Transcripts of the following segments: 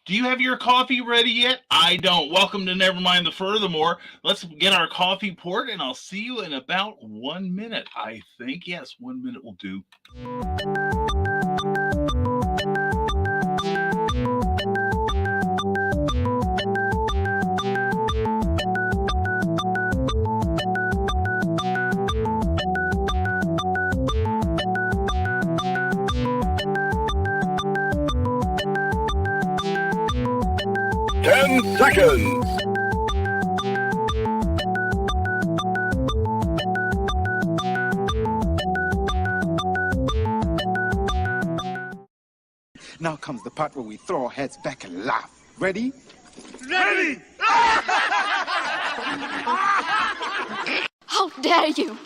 Do you have your coffee ready yet? I don't. Welcome to Nevermind the Furthermore. Let's get our coffee poured, and I'll see you in about 1 minute. I think, yes, 1 minute will do. 10 seconds. Now comes the part where we throw our heads back and laugh. Ready? Ready! How dare you!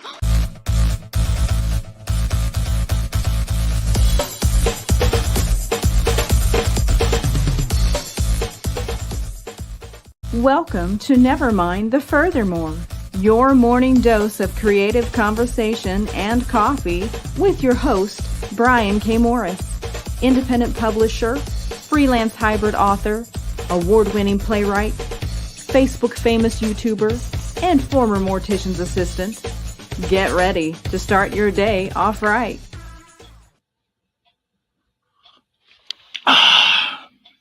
Welcome to Nevermind the Furthermore, your morning dose of creative conversation and coffee with your host, Brian K. Morris, independent publisher, freelance hybrid author, award-winning playwright, Facebook famous YouTuber, and former mortician's assistant. Get ready to start your day off right.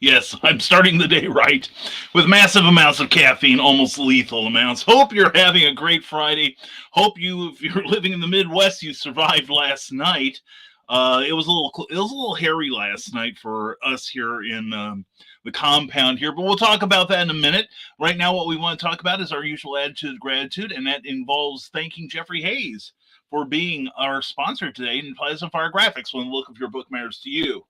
Yes, I'm starting the day right with massive amounts of caffeine, almost lethal amounts. Hope you're having a great Friday. Hope if you're living in the Midwest, you survived last night. It was a little hairy last night for us here in the compound here, but we'll talk about that in a minute. Right now, what we want to talk about is our usual attitude of gratitude, and that involves thanking Jeffrey Hayes for being our sponsor today in Plasma Fire Graphics. When the look of your book matters to you.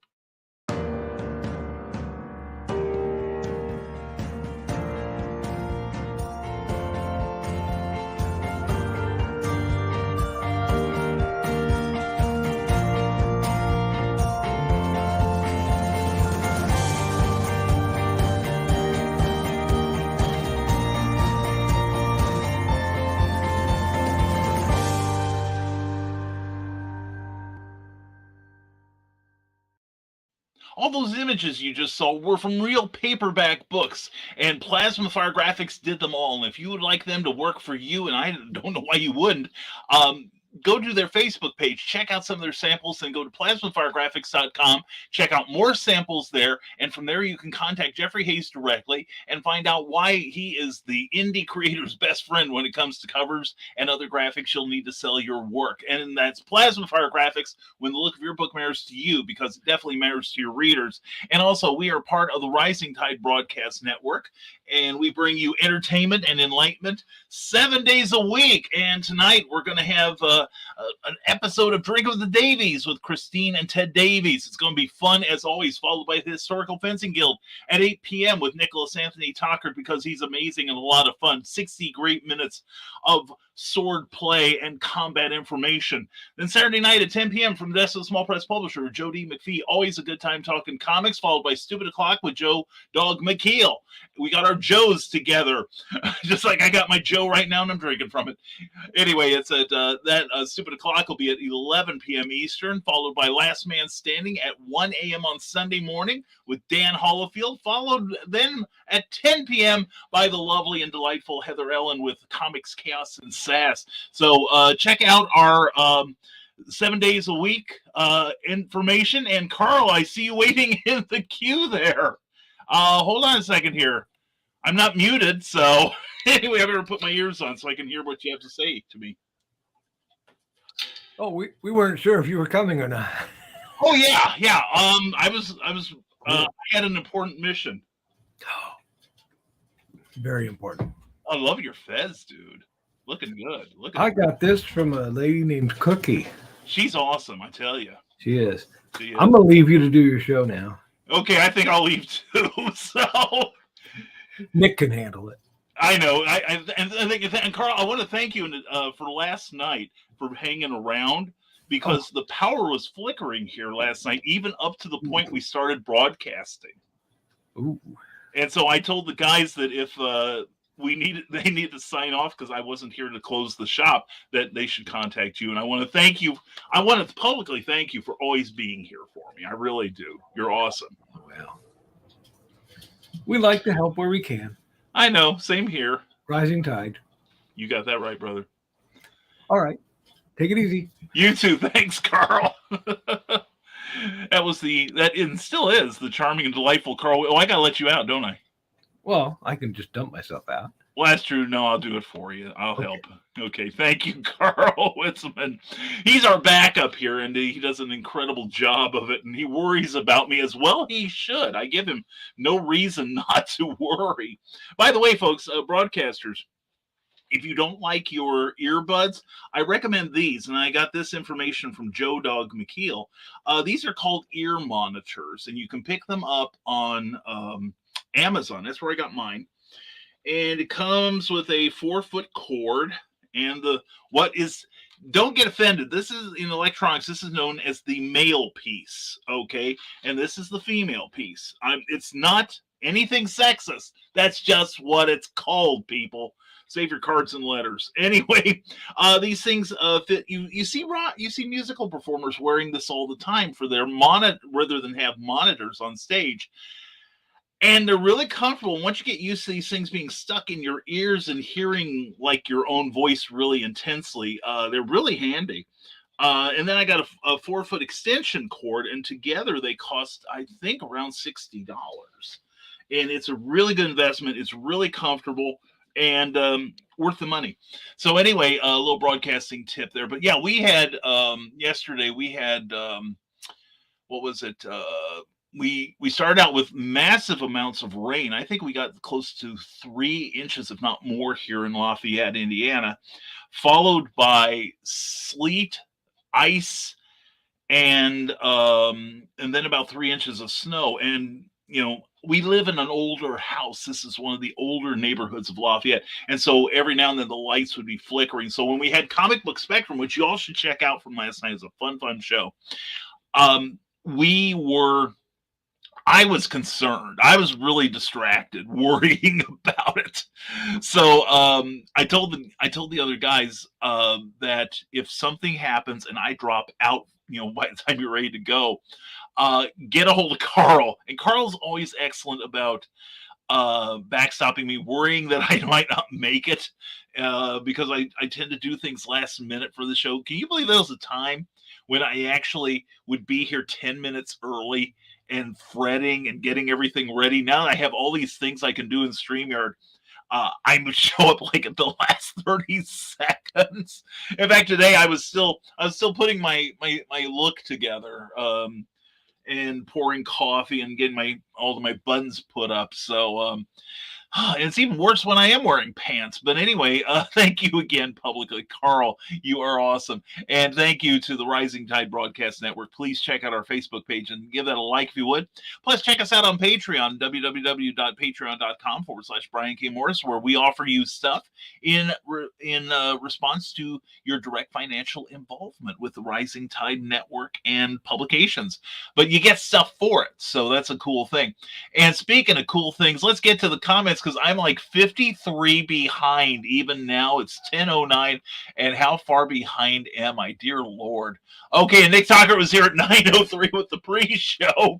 All those images you just saw were from real paperback books, and Plasma Fire Graphics did them all. And if you would like them to work for you, and I don't know why you wouldn't, go to their Facebook page, check out some of their samples, and go to plasmafiregraphics.com, check out more samples there, and from there you can contact Jeffrey Hayes directly and find out why he is the indie creator's best friend when it comes to covers and other graphics you'll need to sell your work. And that's Plasma Fire Graphics when the look of your book matters to you, because it definitely matters to your readers. And also, we are part of the Rising Tide Broadcast Network, and we bring you entertainment and enlightenment 7 days a week. And tonight we're going to have an episode of Drink of the Davies with Christine and Ted Davies. It's going to be fun as always, followed by the Historical Fencing Guild at 8 p.m. with Nicholas Anthony Tockard, because he's amazing and a lot of fun. 60 great minutes of sword play and combat information. Then Saturday night at 10 p.m. from the desk of the Small Press Publisher, Joe D. McPhee. Always a good time talking comics, followed by Stupid O'Clock with Joe Dog McKeel. We got our Joes together, just like I got my Joe right now and I'm drinking from it. Anyway, it's at Stupid O'Clock will be at 11 p.m. Eastern, followed by Last Man Standing at 1 a.m. on Sunday morning with Dan Hollifield, followed then at 10 p.m. by the lovely and delightful Heather Ellen with Comics, Chaos, and Sass. So check out our 7 days a week information. And Carl, I see you waiting in the queue there. Hold on a second here. I'm not muted, so anyway, I better put my ears on so I can hear what you have to say to me. Oh, we weren't sure if you were coming or not. Oh yeah. I had an important mission. Oh, very important. I love your fez, dude. Looking good. I got this from a lady named Cookie. She's awesome, I tell you. She is. I'm gonna leave you to do your show now. Okay, I think I'll leave too. So Nick can handle it. I know. I think, and Carl, I want to thank you for last night for hanging around, because the power was flickering here last night, even up to the point we started broadcasting. Ooh. And so I told the guys that if they needed to sign off because I wasn't here to close the shop, that they should contact you. And I want to thank you. I want to publicly thank you for always being here for me. I really do. You're awesome. Well, We like to help where we can. I know. Same here. Rising tide. You got that right, brother. All right. Take it easy. You too. Thanks, Carl. That and still is the charming and delightful Carl. Oh, I got to let you out, don't I? Well, I can just dump myself out. Well, that's true. No, I'll do it for you. I'll help. Okay, thank you, Carl Witzman. He's our backup here, and he does an incredible job of it, and he worries about me as well. He should. I give him no reason not to worry. By the way, folks, broadcasters, if you don't like your earbuds, I recommend these, and I got this information from Joe Dog McKeel. These are called ear monitors, and you can pick them up on Amazon. That's where I got mine. And it comes with a 4-foot cord, and don't get offended. This is in electronics. This is known as the male piece, okay? And this is the female piece. It's not anything sexist. That's just what it's called, people. Save your cards and letters. Anyway, these things fit. You see musical performers wearing this all the time for their monitor, rather than have monitors on stage. And they're really comfortable. Once you get used to these things being stuck in your ears and hearing like your own voice really intensely, they're really handy. And then I got a 4-foot extension cord, and together they cost, I think, around $60. And it's a really good investment. It's really comfortable and worth the money. So anyway, a little broadcasting tip there. But yeah, we had yesterday. We had what was it? We started out with massive amounts of rain. I think we got close to 3 inches, if not more, here in Lafayette, Indiana, followed by sleet, ice, and then about 3 inches of snow. And we live in an older house. This is one of the older neighborhoods of Lafayette, and so every now and then the lights would be flickering. So when we had Comic Book Spectrum, which you all should check out from last night, it's a fun show. I was concerned. I was really distracted, worrying about it. So I told the other guys that if something happens and I drop out, by the time you're ready to go, get a hold of Carl. And Carl's always excellent about backstopping me, worrying that I might not make it because I tend to do things last minute for the show. Can you believe there was a time when I actually would be here 10 minutes early and fretting and getting everything ready? Now that I have all these things I can do in StreamYard, I would show up like at the last 30 seconds. In fact, today I was still putting my look together and pouring coffee and getting all of my buttons put up. So and it's even worse when I am wearing pants. But anyway, thank you again publicly, Carl. You are awesome. And thank you to the Rising Tide Broadcast Network. Please check out our Facebook page and give that a like if you would. Plus, check us out on Patreon, www.patreon.com/Brian K. Morris, where we offer you stuff in response to your direct financial involvement with the Rising Tide Network and publications. But you get stuff for it, so that's a cool thing. And speaking of cool things, let's get to the comments, because I'm like 53 behind even now. It's 10:09, and how far behind am I? Dear Lord. Okay, and Nick Tockert was here at 9:03 with the pre-show.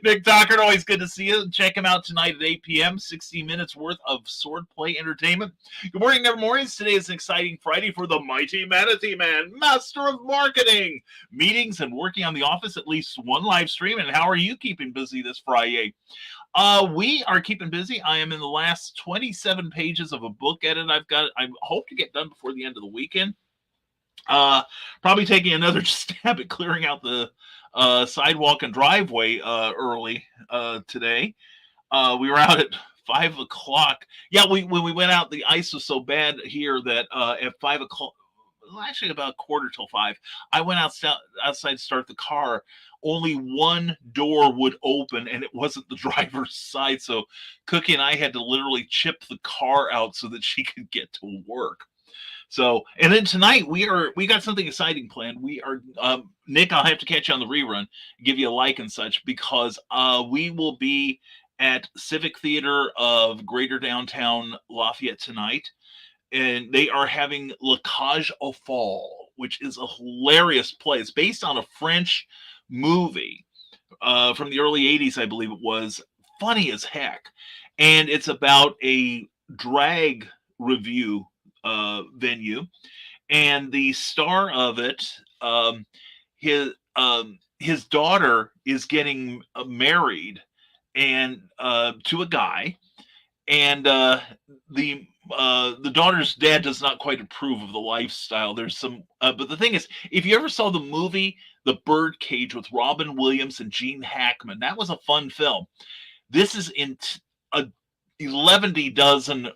Nick Tockert, always good to see you. Check him out tonight at 8 p.m., 60 minutes worth of swordplay entertainment. Good morning, Nevermorians. Today is an exciting Friday for the mighty Manatee Man, master of marketing, meetings, and working on the office, at least one live stream. And how are you keeping busy this FRI-YAY? We are keeping busy. I am in the last 27 pages of a book edit I hope to get done before the end of the weekend. Probably taking another stab at clearing out the sidewalk and driveway early today. We were out at 5 o'clock. Yeah, when we went out, the ice was so bad here that at 5 o'clock, well, actually about 4:45, I went outside to start the car. Only one door would open, and it wasn't the driver's side. So Cookie and I had to literally chip the car out so that she could get to work. So, and then tonight we got something exciting planned. We are Nick, I'll have to catch you on the rerun, give you a like and such, because we will be at Civic Theater of Greater Downtown Lafayette tonight, and they are having La Cage aux Folles, which is a hilarious play. It's based on a French movie from the early 80s, I believe it was. Funny as heck. and it's about a drag review venue, and the star of it, his daughter is getting married and to a guy, and the daughter's dad does not quite approve of the lifestyle. There's some, but the thing is, if you ever saw the movie The Birdcage with Robin Williams and Gene Hackman, that was a fun film. This is a 11 dozen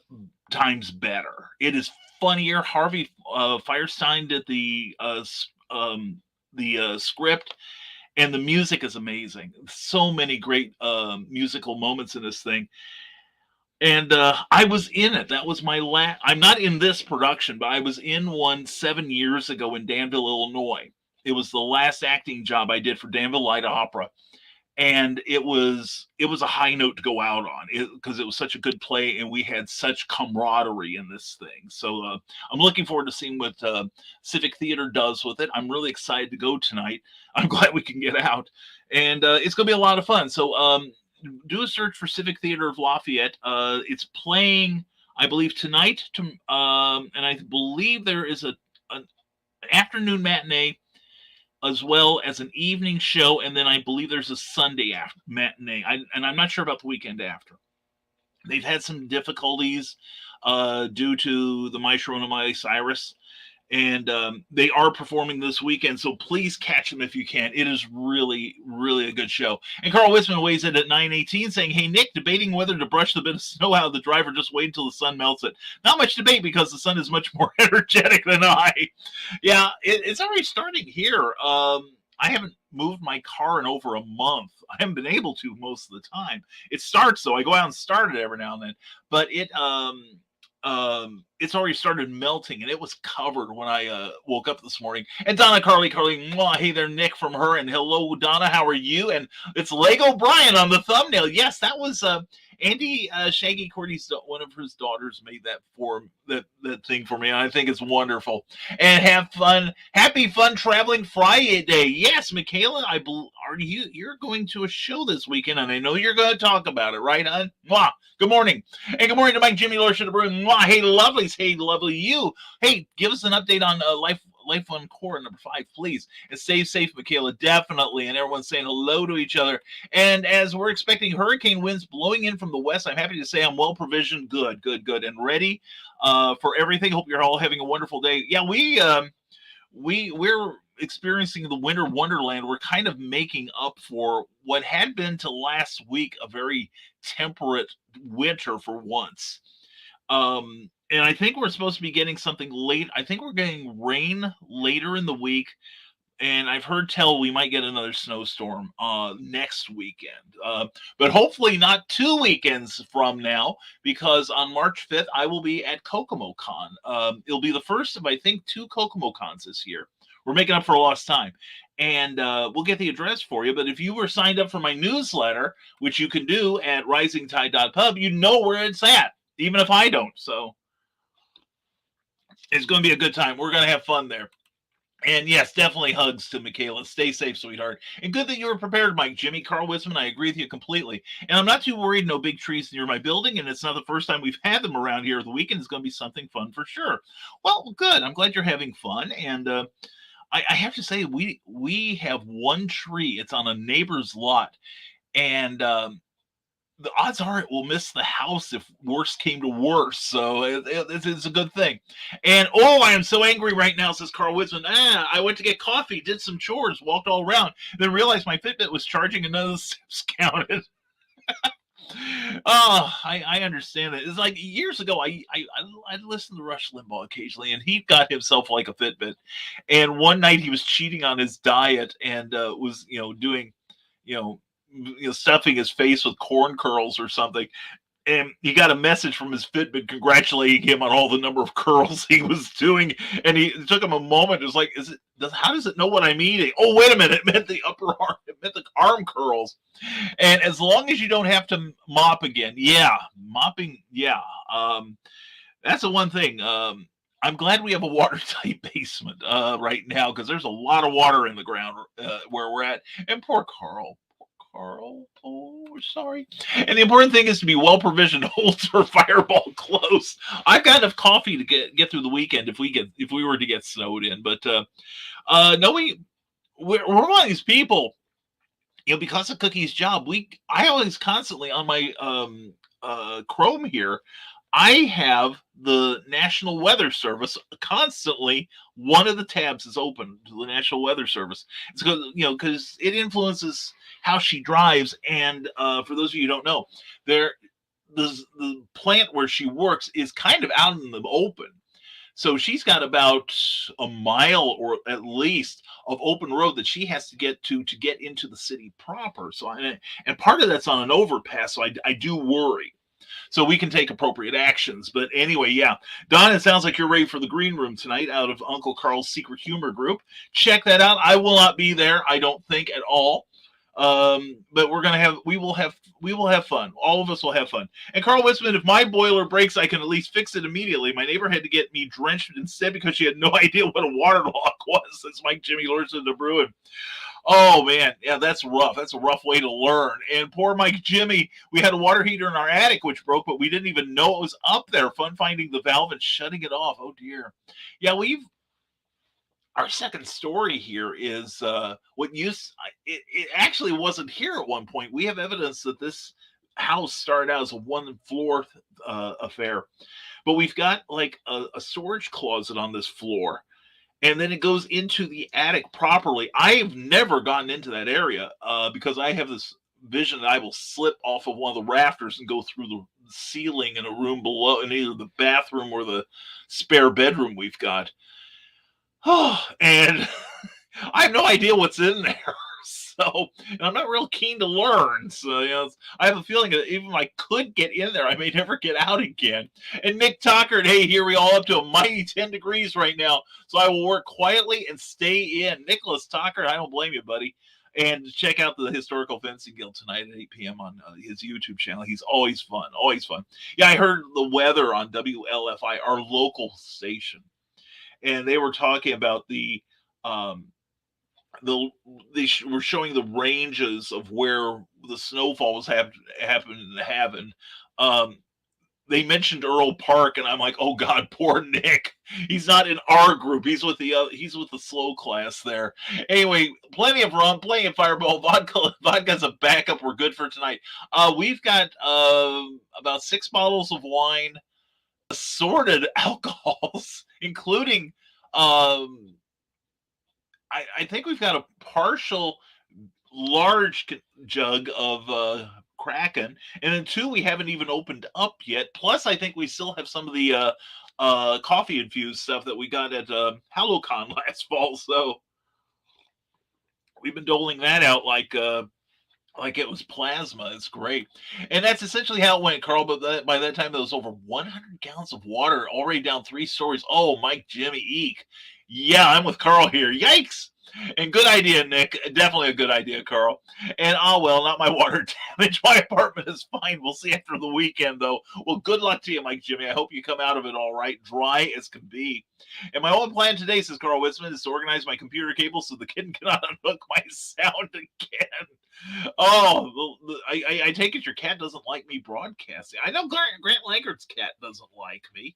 times better. It is funnier. Harvey Firestein did the script, and the music is amazing. So many great musical moments in this thing. And I was in it. That was my last. I'm not in this production, but I was in one 7 years ago in Danville, Illinois. It was the last acting job I did for Danville Light Opera, and it was a high note to go out on, because it was such a good play, and we had such camaraderie in this thing. So I'm looking forward to seeing what Civic Theater does with it. I'm really excited to go tonight. I'm glad we can get out, and it's going to be a lot of fun. So do a search for Civic Theater of Lafayette. It's playing, I believe, tonight, and I believe there is an afternoon matinee as well as an evening show, and then I believe there's a Sunday matinee, and I'm not sure about the weekend after. They've had some difficulties due to the Maestro and my Cyrus, and they are performing this weekend, so please catch them if you can. It is really, really a good show. And Carl Wisman weighs in at 9:18, saying, "Hey, Nick, debating whether to brush the bit of snow out of the driver, just wait until the sun melts it." Not much debate, because the sun is much more energetic than I. Yeah, it's already starting here. I haven't moved my car in over a month. I haven't been able to most of the time. It starts, though. I go out and start it every now and then. But it's already started melting, and it was covered when I woke up this morning. And Donna Carly, mwah, hey there, Nick from her, and hello, Donna, how are you? And it's Lego Brian on the thumbnail. Yes, that was Andy Shaggy Cordy's one of his daughters made that thing for me, and I think it's wonderful. And have fun, happy fun traveling FRI-YAY. Yes, Michaela, you're going to a show this weekend, and I know you're going to talk about it, right, hon? Mwah. Good morning. And good morning to Mike, Jimmy, Lord, Brew. Hey, lovelies. Hey, lovely you. Hey, give us an update on Life on Core number 5, please. And stay safe, Michaela, definitely. And everyone's saying hello to each other. And as we're expecting hurricane winds blowing in from the west, I'm happy to say I'm well provisioned, good, and ready for everything. Hope you're all having a wonderful day. Yeah, we're experiencing the winter wonderland. We're kind of making up for what had been to last week a very temperate winter for once. And I think we're supposed to be getting something late. I think we're getting rain later in the week, and I've heard tell we might get another snowstorm next weekend. But hopefully not 2 weekends from now, because on March 5th, I will be at Kokomo Con. It'll be the first of, I think, 2 Kokomo Cons this year. We're making up for a lost time. And we'll get the address for you. But if you were signed up for my newsletter, which you can do at risingtide.pub, you know where it's at, even if I don't. So it's going to be a good time. We're going to have fun there. And yes, definitely hugs to Michaela. Stay safe, sweetheart. And good that you were prepared, Mike. Jimmy, Carl Wisman, I agree with you completely. And I'm not too worried, no big trees near my building, and it's not the first time we've had them around here. The weekend is going to be something fun for sure. Well, good. I'm glad you're having fun. And I have to say, we have one tree. It's on a neighbor's lot. And the odds are it will miss the house if worse came to worse. So it's a good thing. And I am so angry right now, says Carl Wisman. I went to get coffee, did some chores, walked all around, then realized my Fitbit was charging and none of the steps counted. I understand that. It's like years ago, I listened to Rush Limbaugh occasionally, and he got himself like a Fitbit. And one night he was cheating on his diet and was doing stuffing his face with corn curls or something. And he got a message from his Fitbit congratulating him on all the number of curls he was doing. And it took him a moment. It was like, how does it know what I'm eating? Oh, wait a minute. It meant the upper arm. It meant the arm curls. And as long as you don't have to mop again. Yeah. Mopping. Yeah. That's the one thing. I'm glad we have a watertight basement right now, because there's a lot of water in the ground where we're at. And poor Carl. Carl. Oh, sorry. And the important thing is to be well provisioned, holds her fireball close. I've got enough coffee to get through the weekend if we were to get snowed in. But no, we're one of these people. Because of Cookie's job, I always constantly on my Chrome here, I have the National Weather Service constantly. One of the tabs is open to the National Weather Service. It's because it influences how she drives. And for those of you who don't know, the plant where she works is kind of out in the open. So she's got about a mile or at least of open road that she has to get into the city proper. So and part of that's on an overpass. So I do worry. So we can take appropriate actions. But anyway, yeah. Don, it sounds like you're ready for the green room tonight out of Uncle Carl's Secret Humor Group. Check that out. I will not be there, I don't think, at all. But we will have fun. All of us will have fun. And Carl Witzman, if my boiler breaks, I can at least fix it immediately. My neighbor had to get me drenched instead because she had no idea what a water lock was. That's Mike Jimmy Lurson to Bruin. Oh man, yeah, that's rough. That's a rough way to learn. And poor Mike Jimmy, we had a water heater in our attic which broke, but we didn't even know it was up there. Fun finding the valve and shutting it off. Oh dear. Yeah, our second story here is it actually wasn't here at one point. We have evidence that this house started out as a one-floor affair, but we've got like a storage closet on this floor, and then it goes into the attic properly. I've never gotten into that area because I have this vision that I will slip off of one of the rafters and go through the ceiling in a room below, in either the bathroom or the spare bedroom we've got. Oh, and I have no idea what's in there. So, and I'm not real keen to learn. So, I have a feeling that even if I could get in there, I may never get out again. And Nick Tucker, hey, here we all up to a mighty 10 degrees right now. So I will work quietly and stay in. Nicholas Tucker, I don't blame you, buddy. And check out the Historical Fencing Guild tonight at 8 p.m. on his YouTube channel. He's always fun, always fun. Yeah, I heard the weather on WLFI, our local station. And they were talking about they were showing the ranges of where the snowfall was having. They mentioned Earl Park, and I'm like, oh God, poor Nick. He's not in our group. He's with the slow class there. Anyway, plenty of rum, plenty of Fireball vodka. Vodka's a backup. We're good for tonight. We've got about 6 bottles of wine, assorted alcohols, including I think we've got a partial large jug of Kraken, and then 2 we haven't even opened up yet. Plus, I think we still have some of the coffee infused stuff that we got at HalloCon last fall. So we've been doling that out like it was plasma. It's great. And that's essentially how it went, Carl. But by that time, there was over 100 gallons of water already down 3 stories. Oh, Mike, Jimmy, eek. Yeah, I'm with Carl here. Yikes. And good idea, Nick. Definitely a good idea, Carl. And well, not my water damage. My apartment is fine. We'll see after the weekend, though. Well, good luck to you, Mike Jimmy. I hope you come out of it all right, dry as can be. And my only plan today, says Carl Witzman, is to organize my computer cables so the kid cannot unhook my sound again. Oh, I take it your cat doesn't like me broadcasting. I know Grant Langert's cat doesn't like me.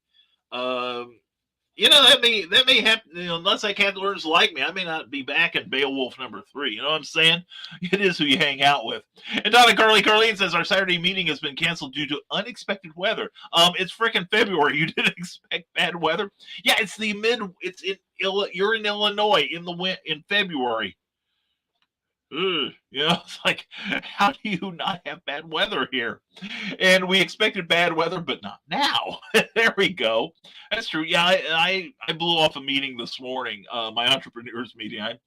That may happen. Unless that cat learns to like me, I may not be back in Beowulf number 3. You know what I'm saying? It is who you hang out with. And Donna Carlene says our Saturday meeting has been canceled due to unexpected weather. It's freaking February. You didn't expect bad weather? Yeah, you're in Illinois in February. It's like, how do you not have bad weather here? And we expected bad weather, but not now. There we go. That's true. Yeah, I blew off a meeting this morning, my entrepreneurs meeting. It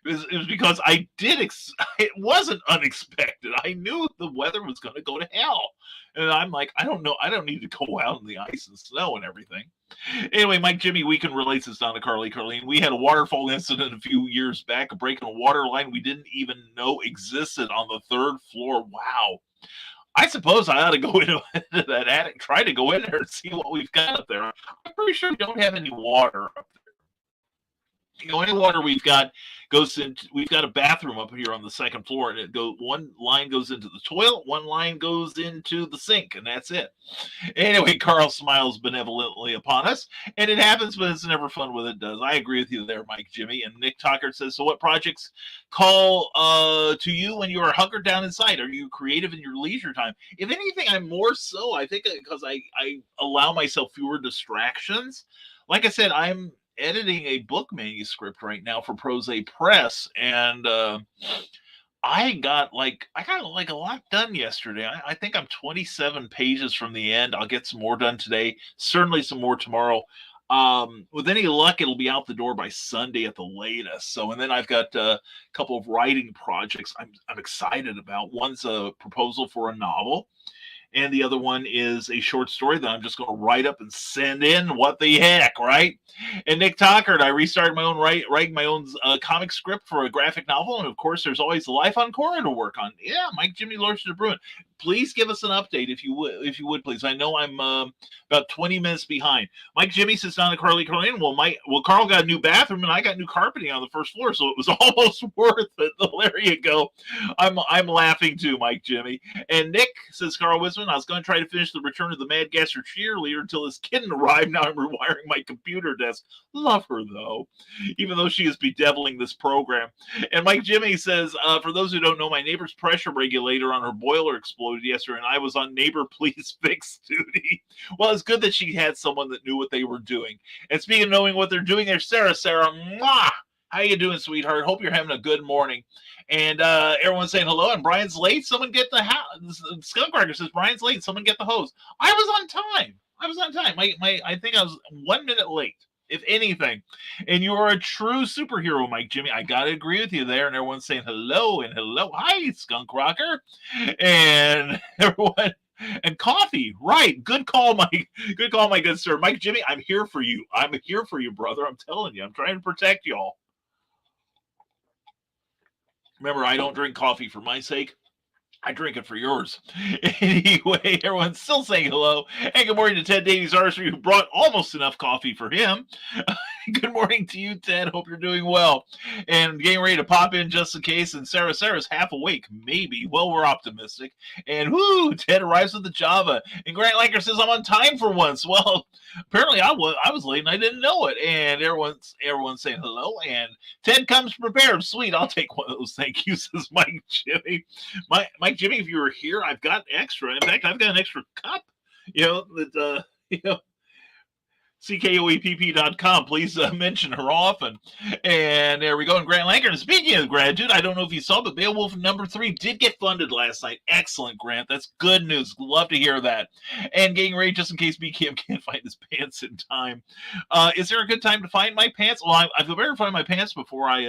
was because I did. It wasn't unexpected. I knew the weather was going to go to hell, and I'm like, I don't know. I don't need to go out in the ice and snow and everything. Anyway, Mike Jimmy, we can relate this down to Carlene. We had a waterfall incident a few years back, a break in a water line we didn't even know existed on the 3rd floor. Wow. I suppose I ought to go into that attic, try to go in there and see what we've got up there. I'm pretty sure we don't have any water up Any water we've got goes into. We've got a bathroom up here on the second floor, and one line goes into the toilet, one line goes into the sink, and that's it. Anyway, Carl smiles benevolently upon us, and it happens, but it's never fun when it does. I agree with you there, Mike Jimmy. And Nick Tucker says, so what projects call to you when you are hunkered down inside? Are you creative in your leisure time? If anything, I'm more so. I think because I allow myself fewer distractions. Like I said, I'm editing a book manuscript right now for Prose Press, and I got like a lot done yesterday. I think I'm 27 pages from the end. I'll get some more done today. Certainly some more tomorrow. With any luck, it'll be out the door by Sunday at the latest. So, and then I've got a couple of writing projects I'm excited about. One's a proposal for a novel, and the other one is a short story that I'm just going to write up and send in. What the heck, right? And Nick Tockard, I restarted my own writing my own comic script for a graphic novel, and of course, there's always Life on Cora to work on. Yeah, Mike Jimmy Lorch de Bruin. Please give us an update if you would, please. I know I'm about 20 minutes behind. Mike Jimmy sits down to Carly Carlin. Well, Carl got a new bathroom and I got new carpeting on the first floor, so it was almost worth it. There you go. I'm laughing too, Mike Jimmy. And Nick says, Carl Wisman, I was going to try to finish the Return of the Mad Gasser cheerleader until his kitten arrived. Now I'm rewiring my computer desk. Love her though, even though she is bedeviling this program. And Mike Jimmy says, for those who don't know, my neighbor's pressure regulator on her boiler exploded yesterday, and I was on neighbor please fix duty. Well, it's good that she had someone that knew what they were doing. And speaking of knowing what they're doing, there's Sarah. Mwah! How you doing, sweetheart? Hope you're having a good morning. And everyone's saying hello. And Brian's late. Someone get the house. Skunkcracker says Brian's late. Someone get the hose. I was on time. I think I was 1 minute late, if anything. And you are a true superhero, Mike Jimmy. I gotta agree with you there. And everyone's saying hello and hello. Hi, Skunk Rocker. And everyone and coffee. Right. Good call, Mike. Good call, my good sir. Mike Jimmy, I'm here for you. I'm here for you, brother. I'm telling you. I'm trying to protect y'all. Remember, I don't drink coffee for my sake. I drink it for yours. Anyway, everyone's still saying hello. And good morning to Ted Davies Archery, who brought almost enough coffee for him. Good morning to you, Ted. Hope you're doing well. And getting ready to pop in just in case. And Sarah's half awake, maybe. Well, we're optimistic. And whoo, Ted arrives with the Java. And Grant Lanker says, I'm on time for once. Well, apparently I was late and I didn't know it. And everyone's saying hello. And Ted comes prepared. Sweet, I'll take one of those. Thank you, says Mike Jimmy. Mike Jimmy, if you were here, I've got extra. In fact, I've got an extra cup. CKOEPP.com. Please mention her often. And there we go. And Grant Lanker. Speaking of gratitude, I don't know if you saw, but Beowulf #3 did get funded last night. Excellent, Grant. That's good news. Love to hear that. And getting ready just in case BKM can't find his pants in time. Is there a good time to find my pants? Well, I've got to find my pants before I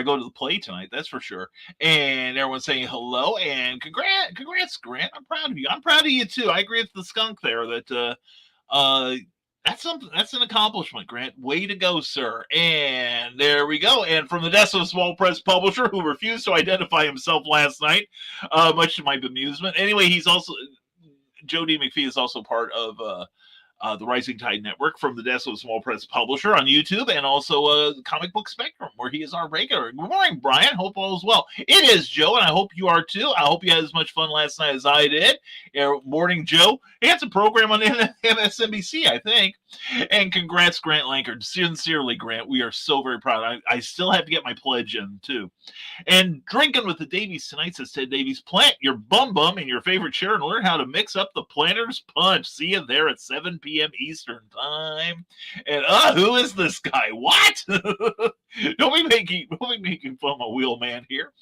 go to the play tonight, that's for sure. And everyone's saying hello and congrats, Grant. I'm proud of you. I'm proud of you too. I agree with the skunk there that that's something. That's an accomplishment, Grant. Way to go, sir. And there we go. And from the desk of a small press publisher who refused to identify himself last night, much to my bemusement. Anyway, he's also Joe D. McPhee is also part of the Rising Tide Network from the desk of a small press publisher on YouTube, and also Comic Book Spectrum, where he is our regular. Good morning, Brian. Hope all is well. It is, Joe, and I hope you are too. I hope you had as much fun last night as I did. Morning, Joe. He had some program on MSNBC, I think. And congrats, Grant Lankard. Sincerely, Grant, we are so very proud. I still have to get my pledge in, too. And drinking with the Davies tonight, says Ted Davies, plant your bum in your favorite chair and learn how to mix up the Planter's Punch. See you there at 7 p.m. Eastern Time. And who is this guy? What? Don't be making fun of my wheel man here.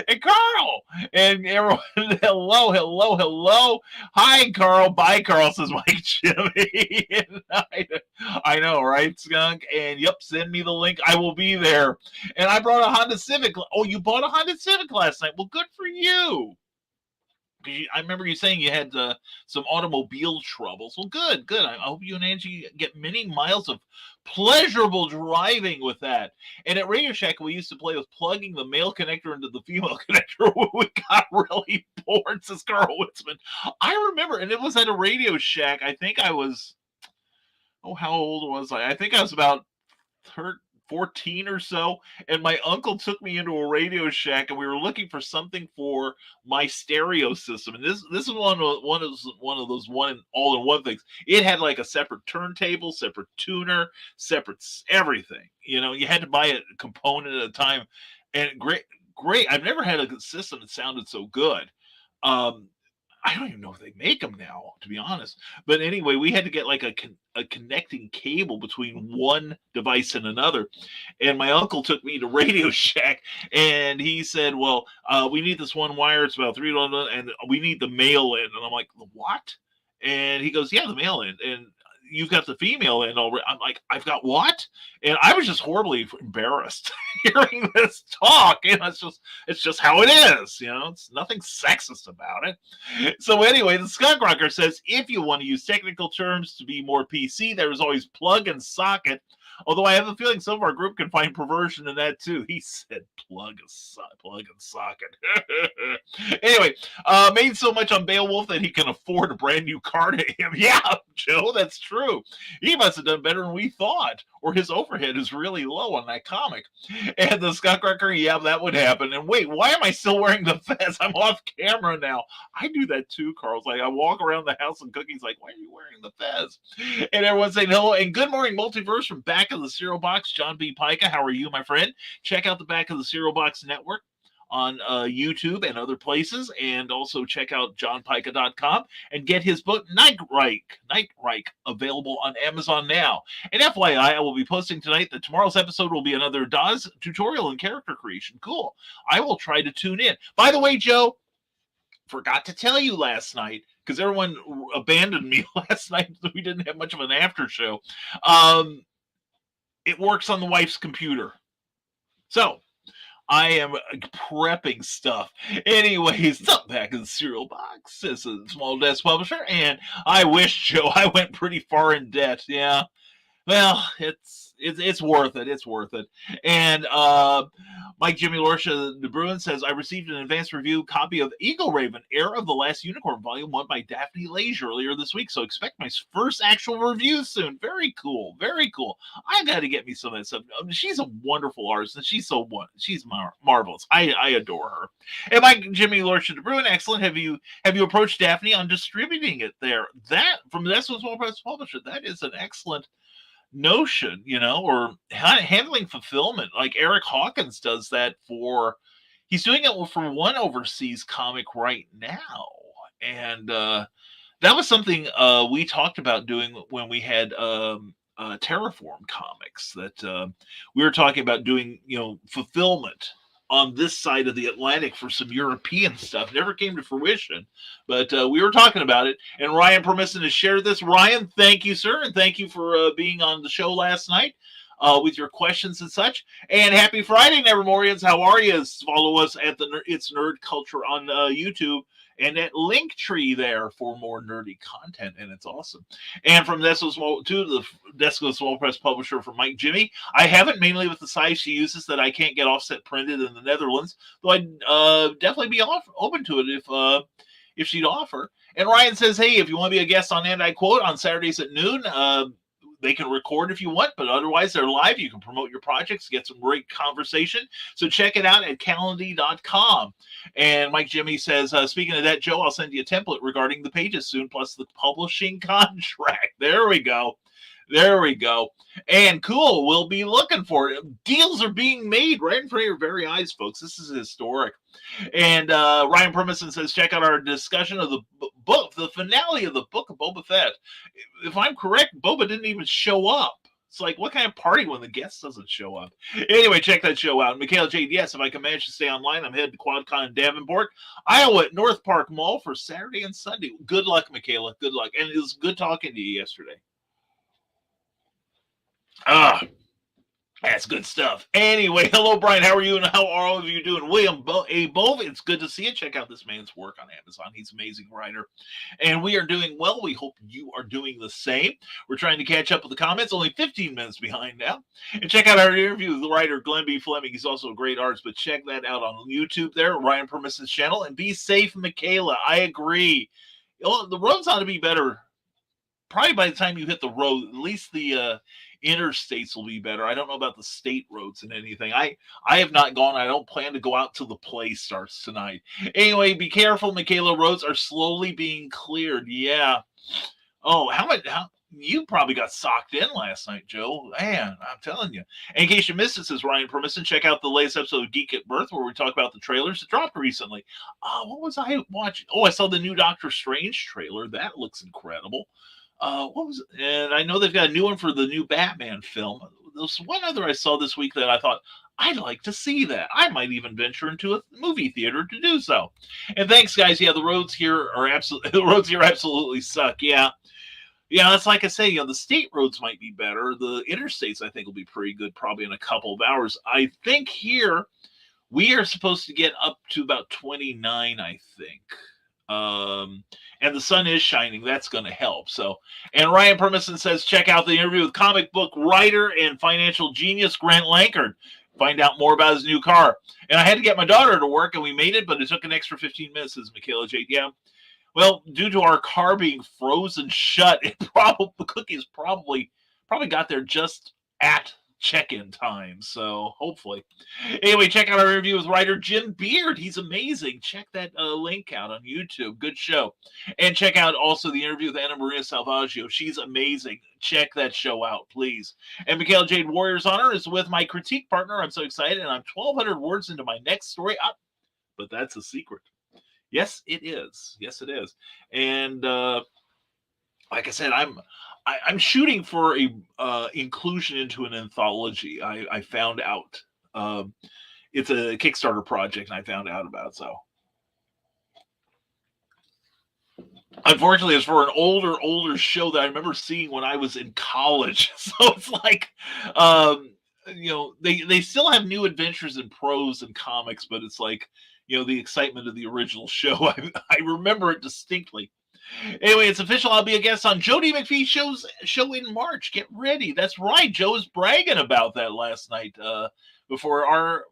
And Carl and everyone, hello. Hi, Carl. Bye, Carl, says Mike Jimmy. I know, right, Skunk? And yep, send me the link. I will be there. And I brought a Honda Civic. Oh, you bought a Honda Civic last night. Well, good for you. I remember you saying you had some automobile troubles. Well, good. I hope you and Angie get many miles of pleasurable driving with that. And at Radio Shack, we used to play with plugging the male connector into the female connector when we got really bored, says Carl Witzman. I remember, and it was at a Radio Shack. I think I was, how old was I? I think I was about 14 or so, and my uncle took me into a Radio Shack, and we were looking for something for my stereo system. And this is one of those all in one things. It had like a separate turntable, separate tuner, separate everything. You had to buy a component at a time, and great. I've never had a system that sounded so good. I don't even know if they make them now, to be honest. But anyway, we had to get like a connecting cable between one device and another. And my uncle took me to Radio Shack, and he said, "Well, we need this one wire. It's about $3, and we need the mail in." And I'm like, "The what?" And he goes, "Yeah, the mail in." And you've got the female end already. I'm like, "I've got what?" And I was just horribly embarrassed hearing this talk. And it's just how it is. It's nothing sexist about it. So anyway, the Skunk Rocker says, if you want to use technical terms to be more PC, there's always plug and socket. Although I have a feeling some of our group can find perversion in that too. He said plug and socket. Anyway, made so much on Beowulf that he can afford a brand new car to him. Yeah, Joe, that's true. He must have done better than we thought, or his overhead is really low on that comic. And the Skunk Rocker, yeah, that would happen. And wait, why am I still wearing the fez? I'm off camera now. I do that too, Carl's like, I walk around the house and Cookie's like, why are you wearing the fez? And everyone's saying hello and good morning, Multiverse, from back of the Cereal Box. John B. Pica, how are you, my friend? Check out the Back of the Cereal Box Network on YouTube and other places, and also check out johnpica.com and get his book Nightreich, available on Amazon now. And FYI, I will be posting tonight that tomorrow's episode will be another DAWS tutorial in character creation. Cool. I will try to tune in. By the way, Joe, forgot to tell you last night, because everyone abandoned me last night. We didn't have much of an after show. It works on the wife's computer. So I am prepping stuff. Anyways, up back in the Cereal Box. This is a small desk publisher, and I wish, Joe, I went pretty far in debt. Yeah. Well, it's worth it. It's worth it. And Mike Jimmy Lorsha de Bruin says, I received an advanced review copy of Eagle Raven, Heir of the Last Unicorn, Volume 1 by Daphne Lage earlier this week. So expect my first actual review soon. Very cool. Very cool. I got to get me some of that stuff. I mean, she's a wonderful artist, and she's marvelous. I adore her. And Mike Jimmy Lorsha de Bruin, excellent. Have you approached Daphne on distributing it there? That, from the Small Press Publisher, that is an excellent notion, or handling fulfillment. Like Eric Hawkins does that he's doing it for one overseas comic right now. And that was something we talked about doing when we had Terraform Comics, that we were talking about doing, fulfillment on this side of the Atlantic for some European stuff. Never came to fruition, but we were talking about it. And Ryan Permisson has shared this. Ryan, thank you, sir, and thank you for being on the show last night with your questions and such. And happy Friday, Nevermorians. How are you? Follow us at It's Nerd Culture on YouTube, and that link tree there for more nerdy content, and it's awesome. And from the Desco Small Press Publisher for Mike Jimmy, I have it mainly with the size she uses that I can't get offset printed in the Netherlands, though I'd definitely be open to it if she'd offer. And Ryan says, hey, if you want to be a guest on And I Quote on Saturdays at noon, they can record if you want, but otherwise they're live. You can promote your projects, get some great conversation. So check it out at Calendly.com. And Mike Jimmy says, speaking of that, Joe, I'll send you a template regarding the pages soon, plus the publishing contract. There we go. And cool, we'll be looking for it. Deals are being made right in front of your very eyes, folks. This is historic. And Ryan Permisson says, check out our discussion of the book, the finale of the Book of Boba Fett. If I'm correct, Boba didn't even show up. It's like, what kind of party when the guest doesn't show up? Anyway, check that show out. Michaela Jade, yes, if I can manage to stay online, I'm headed to QuadCon in Davenport, Iowa at North Park Mall for Saturday and Sunday. Good luck, Michaela. Good luck. And it was good talking to you yesterday. That's good stuff. Anyway, hello, Brian. How are you, and how are all of you doing? William A. Bove, it's good to see you. Check out this man's work on Amazon. He's an amazing writer. And we are doing well. We hope you are doing the same. We're trying to catch up with the comments. Only 15 minutes behind now. And check out our interview with the writer Glenn B. Fleming. He's also a great artist, but check that out on YouTube there, Ryan Permisson's channel. And be safe, Michaela. I agree. The roads ought to be better. Probably by the time you hit the road, at least the interstates will be better. I don't know about the state roads and anything. I have not gone. I don't plan to go out till the play starts tonight. Anyway, be careful, Michaela. Roads are slowly being cleared. Yeah. Oh, you probably got socked in last night, Joe. Man, I'm telling you. In case you missed it, says Ryan Permisson, check out the latest episode of Geek at Birth where we talk about the trailers that dropped recently. What was I watching? Oh, I saw the new Doctor Strange trailer. That looks incredible. What was it? And I know they've got a new one for the new Batman film. There's one other I saw this week that I thought, I'd like to see that. I might even venture into a movie theater to do so. And thanks, guys. Yeah, the roads here absolutely suck. Yeah. Yeah, that's like I say, the state roads might be better. The interstates, I think, will be pretty good probably in a couple of hours. I think here we are supposed to get up to about 29, I think. And the sun is shining. That's going to help. So, and Ryan Permisson says, check out the interview with comic book writer and financial genius Grant Lankard. Find out more about his new car. And I had to get my daughter to work, and we made it, but it took an extra 15 minutes, says Michaela Jade. Yeah. Well, due to our car being frozen shut, the cookies probably got there just at check-in time. So hopefully. Anyway, check out our interview with writer Jim Beard. He's amazing. Check that link out on YouTube. Good show. And check out also the interview with Anna Maria Salvaggio. She's amazing. Check that show out, please. And Michaela Jade Warrior's Honor is with my critique partner. I'm so excited, and I'm 1,200 words into my next story. But that's a secret. Yes, it is. Yes, it is. And like I said, I'm shooting for a inclusion into an anthology. I found out it's a Kickstarter project, and I found out about it. So, unfortunately, it's for an older show that I remember seeing when I was in college. So it's like, they still have new adventures in prose and comics, but it's like, the excitement of the original show. I remember it distinctly. Anyway, it's official. I'll be a guest on Jody McPhee's show in March. Get ready. That's right. Joe was bragging about that last night in our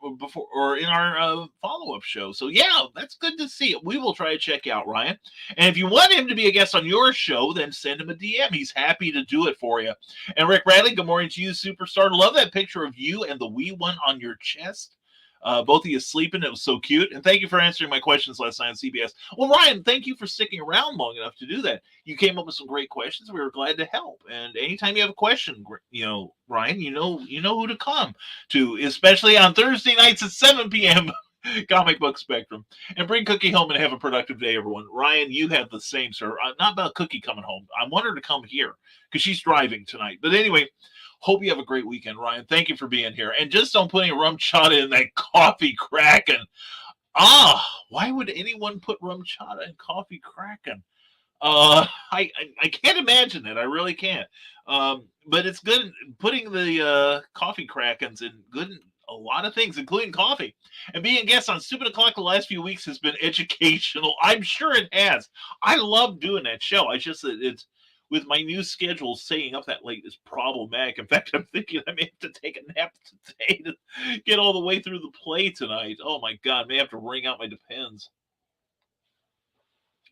follow-up show. So yeah, that's good to see. We will try to check out Ryan. And if you want him to be a guest on your show, then send him a DM. He's happy to do it for you. And Rick Bradley, good morning to you, superstar. Love that picture of you and the wee one on your chest. Both of you sleeping. It was so cute. And thank you for answering my questions last night on CBS. Well, Ryan, thank you for sticking around long enough to do that. You came up with some great questions. We were glad to help. And anytime you have a question, Ryan, you know who to come to, especially on Thursday nights at 7 p.m. Comic Book Spectrum. And bring Cookie home and have a productive day, everyone. Ryan, you have the same, sir. Not about Cookie coming home. I want her to come here because she's driving tonight. But anyway, hope you have a great weekend, Ryan. Thank you for being here. And just don't put any rum chata in that coffee Kraken. Why would anyone put rum chata in coffee Kraken? I can't imagine it. I really can't. But it's good putting the coffee Krakens in good a lot of things, including coffee. And being a guest on Stupid O'Clock the last few weeks has been educational. I'm sure it has. I love doing that show. It's with my new schedule, staying up that late is problematic. In fact, I'm thinking I may have to take a nap today to get all the way through the play tonight. Oh my God, may have to wring out my Depends.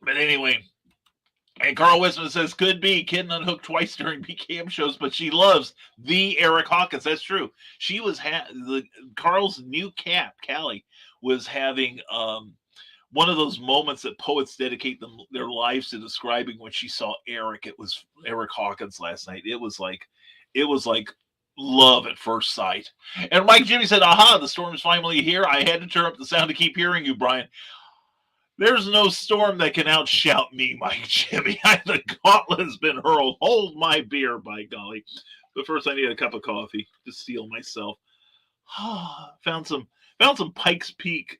But anyway, and Carl Wisman says, could be Kid unhooked twice during BKM shows, but she loves the Eric Hawkins. That's true. She was Carl's new cat, Callie, was having one of those moments that poets dedicate their lives to describing when she saw Eric. It was Eric Hawkins last night. It was like love at first sight. And Mike Jimmy said, aha, the storm is finally here. I had to turn up the sound to keep hearing you, Brian. There's no storm that can outshout me, Mike Jimmy. The gauntlet has been hurled. Hold my beer, by golly. But first I need a cup of coffee to steel myself. Found some Pikes Peak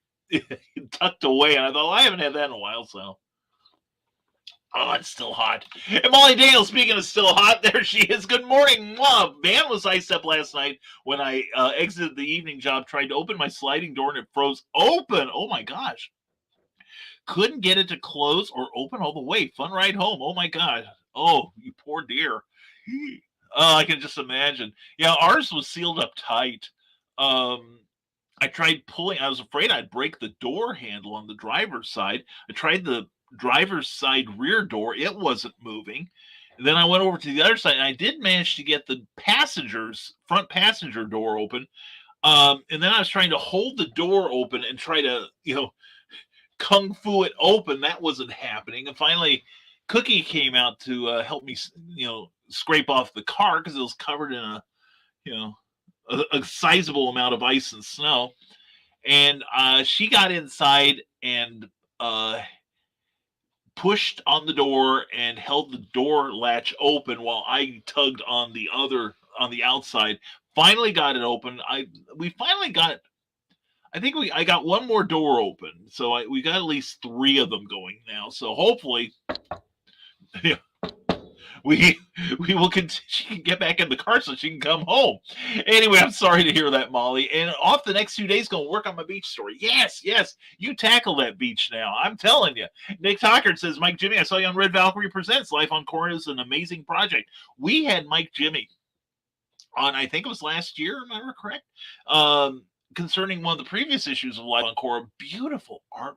tucked away, and I thought, well, I haven't had that in a while, so. Oh, it's still hot. And Molly Daniel, speaking of still hot, there she is. Good morning, Mom. Van was iced up last night when I exited the evening job, tried to open my sliding door, and it froze open. Oh, my gosh. Couldn't get it to close or open all the way. Fun ride home. Oh, my God. Oh, you poor dear. I can just imagine. Yeah, ours was sealed up tight. I tried pulling. I was afraid I'd break the door handle on the driver's side. I tried the driver's side rear door. It wasn't moving. Then I went over to the other side, and I did manage to get the front passenger door open. And then I was trying to hold the door open and try to, kung fu it open. That wasn't happening. And finally, Cookie came out to help me, scrape off the car because it was covered in a sizable amount of ice and snow. And she got inside and pushed on the door and held the door latch open while I tugged on the outside. Finally got it open. I got one more door open, so we got at least 3 of them going now. So hopefully, we will continue. She can get back in the car so she can come home. Anyway, I'm sorry to hear that, Molly. And off the next 2 days, going to work on my beach story. Yes, you tackle that beach now. I'm telling you. Nick Tockard says, Mike Jimmy, I saw you on Red Valkyrie Presents. Life on Korra is an amazing project. We had Mike Jimmy on, I think it was last year, am I correct? Concerning one of the previous issues of Life on Korra. Beautiful artwork.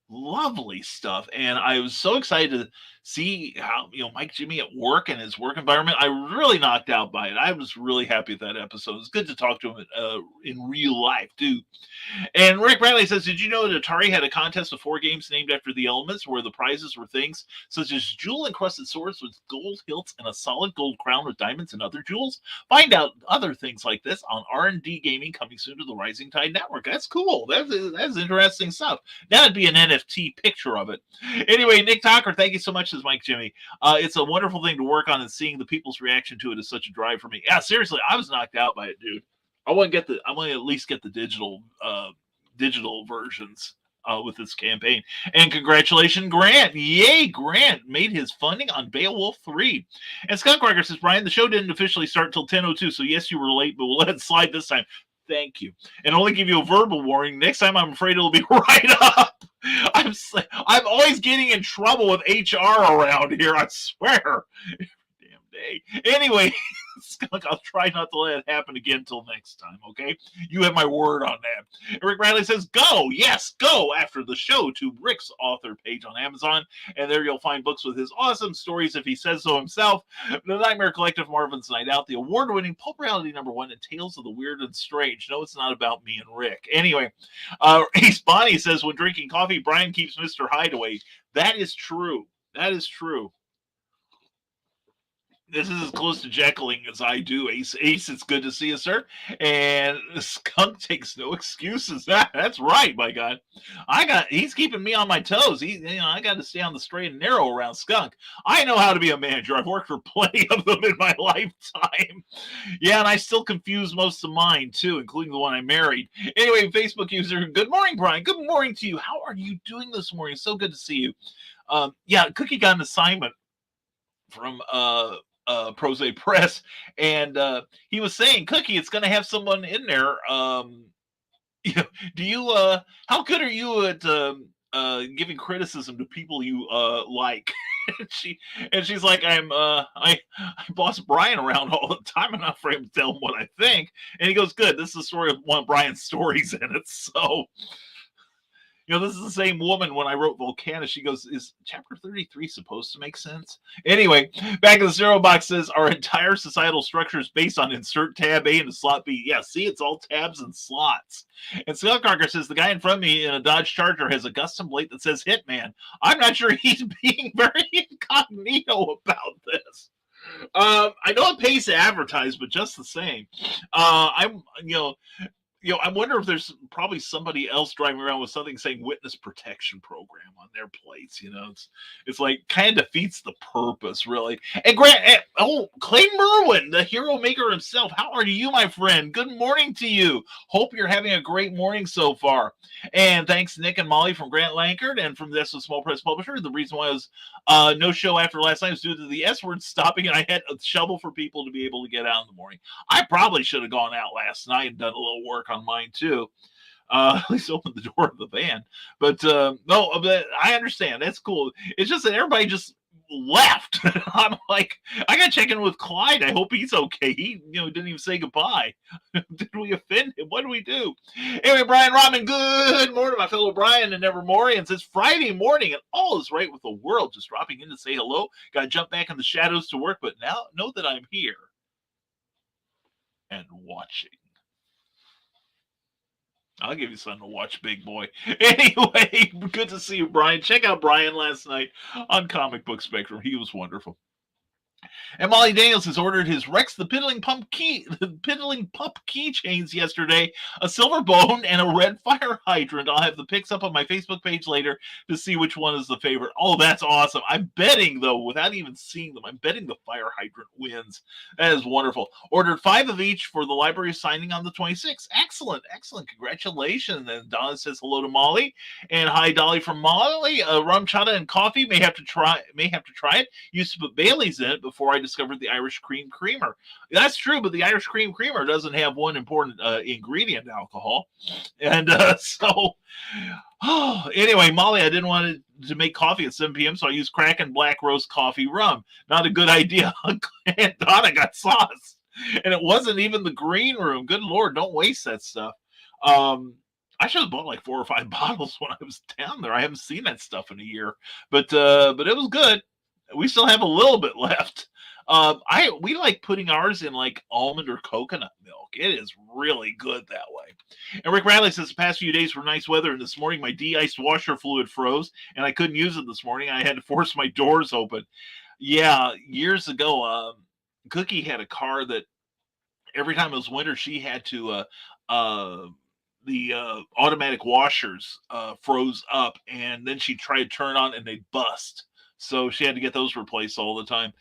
Lovely stuff. And I was so excited to see how, Mike Jimmy at work and his work environment. I was really knocked out by it. I was really happy with that episode. It was good to talk to him in real life, too. And Rick Bradley says, did you know that Atari had a contest of 4 games named after the elements where the prizes were things such as jewel-encrusted swords with gold hilts and a solid gold crown with diamonds and other jewels? Find out other things like this on R&D Gaming, coming soon to the Rising Tide Network. That's cool. That's interesting stuff. That'd be an NFT picture of it. Anyway, Nick Tocker, thank you so much, says Mike Jimmy. It's a wonderful thing to work on, and seeing the people's reaction to it is such a drive for me. Yeah, seriously, I was knocked out by it, dude. I want to at least get the digital versions with this campaign. And congratulations, Grant. Yay, Grant made his funding on Beowulf 3. And Scott Cracker says, Brian, the show didn't officially start until 10:02, so yes, you were late, but we'll let it slide this time. Thank you. And only give you a verbal warning. Next time, I'm afraid it'll be right up. I'm always getting in trouble with HR around here, I swear. Damn day. Anyway, Skunk, I'll try not to let it happen again until next time, okay? You have my word on that. Rick Bradley says, go! Yes, go! After the show to Rick's author page on Amazon, and there you'll find books with his awesome stories, if he says so himself. The Nightmare Collective, Marvin's Night Out, the award-winning Pulp Reality #1, and Tales of the Weird and Strange. No, it's not about me and Rick. Anyway, Ace Bonnie says, when drinking coffee, Brian keeps Mr. Hideaway. That is true. That is true. This is as close to Jekyling as I do, Ace. Ace, it's good to see you, sir. And Skunk takes no excuses. That's right, my God. He's keeping me on my toes. I got to stay on the straight and narrow around Skunk. I know how to be a manager. I've worked for plenty of them in my lifetime. Yeah, and I still confuse most of mine, too, including the one I married. Anyway, Facebook user, good morning, Brian. Good morning to you. How are you doing this morning? So good to see you. Yeah, Cookie got an assignment from Prose Press, and he was saying, Cookie, it's going to have someone in there. Do you how good are you at giving criticism to people you like? and she's like, I boss Brian around all the time, enough for him to tell him what I think. And he goes, good, this is the story of one of Brian's stories in it. So this is the same woman when I wrote Volcana. She goes, is chapter 33 supposed to make sense? Anyway, back in the Zero Box says, our entire societal structure is based on insert tab A into slot B. Yeah, see, it's all tabs and slots. And Skullcracker says, the guy in front of me in a Dodge Charger has a custom plate that says Hitman. I'm not sure he's being very incognito about this. I know it pays to advertise, but just the same. I wonder if there's probably somebody else driving around with something saying witness protection program on their plates. It's like kind of defeats the purpose, really. And Grant, Clay Merwin, the hero maker himself. How are you, my friend? Good morning to you. Hope you're having a great morning so far. And thanks, Nick and Molly from Grant Lankard and from this Small Press Publisher. The reason why I was no show after last night was due to the S word stopping, and I had a shovel for people to be able to get out in the morning. I probably should have gone out last night and done a little work on mine too. At least open the door of the van. But no, but I understand. That's cool. It's just that everybody just left. I'm like, I got to check in with Clyde. I hope he's okay. He, didn't even say goodbye. Did we offend him? What do we do? Anyway, Brian Rodman, good morning, my fellow Brian and Nevermorians. It's Friday morning and all is right with the world. Just dropping in to say hello. Got to jump back in the shadows to work, but now know that I'm here and watching. I'll give you something to watch, big boy. Anyway, good to see you, Brian. Check out Brian last night on Comic Book Spectrum. He was wonderful. And Molly Daniels has ordered his Rex the Piddling Pup keychains yesterday, a silver bone, and a red fire hydrant. I'll have the pics up on my Facebook page later to see which one is the favorite. Oh, that's awesome. I'm betting, though, without even seeing them, I'm betting the fire hydrant wins. That is wonderful. Ordered 5 of each for the library signing on the 26th. Excellent, excellent. Congratulations. And Donna says hello to Molly. And hi, Dolly from Molly. Rum chata and coffee. May have to try it. Used to put Bailey's in it before I discovered the Irish cream creamer. That's true, but the Irish cream creamer doesn't have one important ingredient, alcohol. And anyway, Molly, I didn't want to make coffee at 7 p.m., so I used Kraken Black Roast Coffee Rum. Not a good idea. And Donna got sauce. And it wasn't even the green room. Good Lord, don't waste that stuff. I should have bought like 4 or 5 bottles when I was down there. I haven't seen that stuff in a year. But it was good. We still have a little bit left. We like putting ours in like almond or coconut milk. It is really good that way. And Rick Radley says the past few days were nice weather, and this morning my de-iced washer fluid froze, and I couldn't use it this morning. I had to force my doors open. Yeah, years ago, Cookie had a car that every time it was winter, she had to the automatic washers froze up, and then she tried to turn on and they'd bust. So she had to get those replaced all the time.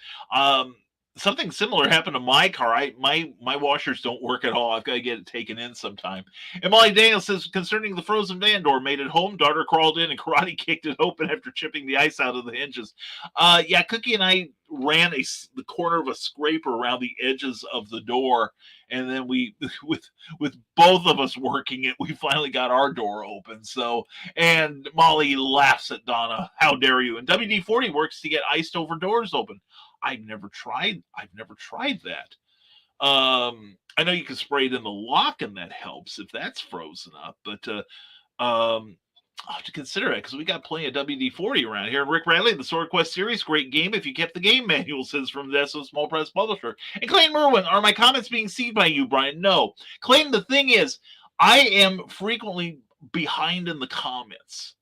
Something similar happened to my car. My washers don't work at all. I've got to get it taken in sometime. And Molly Daniel says, concerning the frozen van door, made it home. Daughter crawled in and karate kicked it open after chipping the ice out of the hinges. Yeah, Cookie and I ran the corner of a scraper around the edges of the door, and then we, with both of us working it, we finally got our door open. So, and Molly laughs at Donna. How dare you? And WD-40 works to get iced over doors open. I've never tried that. I know you can spray it in the lock and that helps if that's frozen up, but I'll have to consider it because we got plenty of WD-40 around here. And Rick Radley, the Sword Quest series, great game if you kept the game manual, says from the SO Small Press Publisher. And Clayton Merwin, are my comments being seen by you, Brian? No. Clayton, the thing is, I am frequently behind in the comments.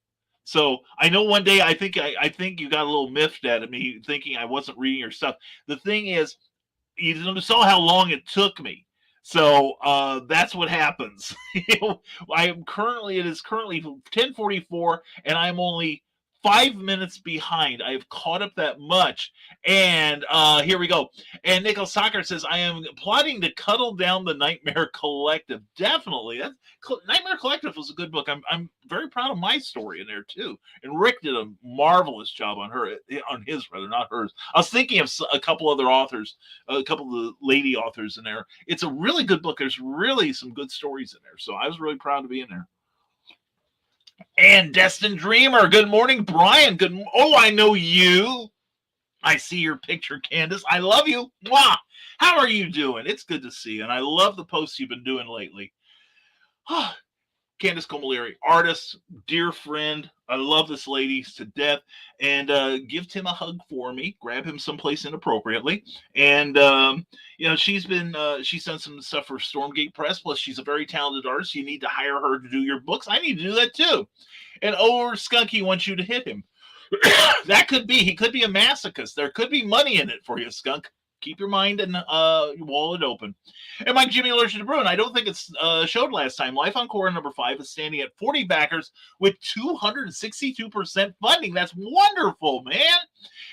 So I know one day I think you got a little miffed at me thinking I wasn't reading your stuff. The thing is, you saw how long it took me. So that's what happens. It is currently 10:44 and I'm only 5 minutes behind. I have caught up that much. And here we go. And Nickel Soccer says, I am plotting to cuddle down the Nightmare Collective. Definitely. Nightmare Collective was a good book. I'm very proud of my story in there, too. And Rick did a marvelous job on his, not hers. I was thinking of a couple other authors, a couple of the lady authors in there. It's a really good book. There's really some good stories in there. So I was really proud to be in there. And Destined Dreamer, good morning, Brian. Oh, I know you. I see your picture, Candace. I love you. Mwah. How are you doing? It's good to see you, and I love the posts you've been doing lately. Candace Comaleri, artist, dear friend. I love this lady to death. And give Tim a hug for me. Grab him someplace inappropriately. And she's done some stuff for Stormgate Press. Plus, she's a very talented artist. You need to hire her to do your books. I need to do that too. And Skunky wants you to hit him. That could be. He could be a masochist. There could be money in it for you, Skunk. Keep your mind and your wallet open. And Mike Jimmy Allergic to Bruin, I don't think it's showed last time. Life on Core number 5 is standing at 40 backers with 262% funding. That's wonderful, man.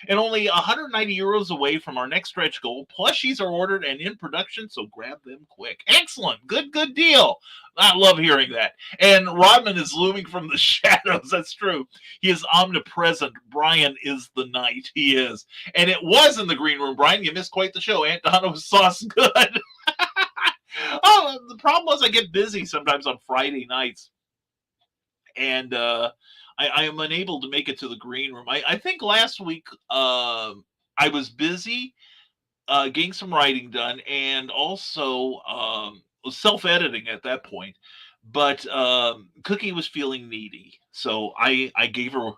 And only 190 euros away from our next stretch goal. Plushies are ordered and in production, so grab them quick. Excellent. Good deal. I love hearing that. And Rodman is looming from the shadows. That's true. He is omnipresent. Brian is the night. He is. And it was in the green room, Brian. You missed quite the show. Aunt Donna was sauce good. The problem was I get busy sometimes on Friday nights. And I am unable to make it to the green room. I think last week I was busy getting some writing done and also was self-editing at that point. But Cookie was feeling needy, so I gave her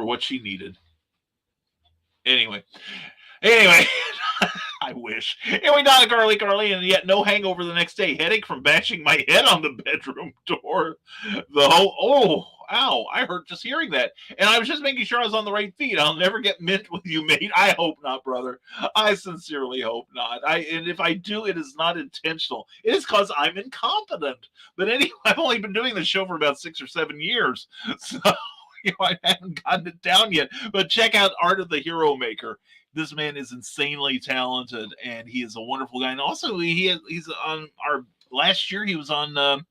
what she needed. Anyway, I wish. Anyway, not a garlic, and yet no hangover the next day. Headache from bashing my head on the bedroom door. Ow, I hurt just hearing that. And I was just making sure I was on the right feet. I'll never get mint with you, mate. I hope not, brother. I sincerely hope not. And if I do, it is not intentional. It is because I'm incompetent. But anyway, I've only been doing this show for about 6 or 7 years. So, I haven't gotten it down yet. But check out Art of the Hero Maker. This man is insanely talented, and he is a wonderful guy. And also, he's on our last year. He was on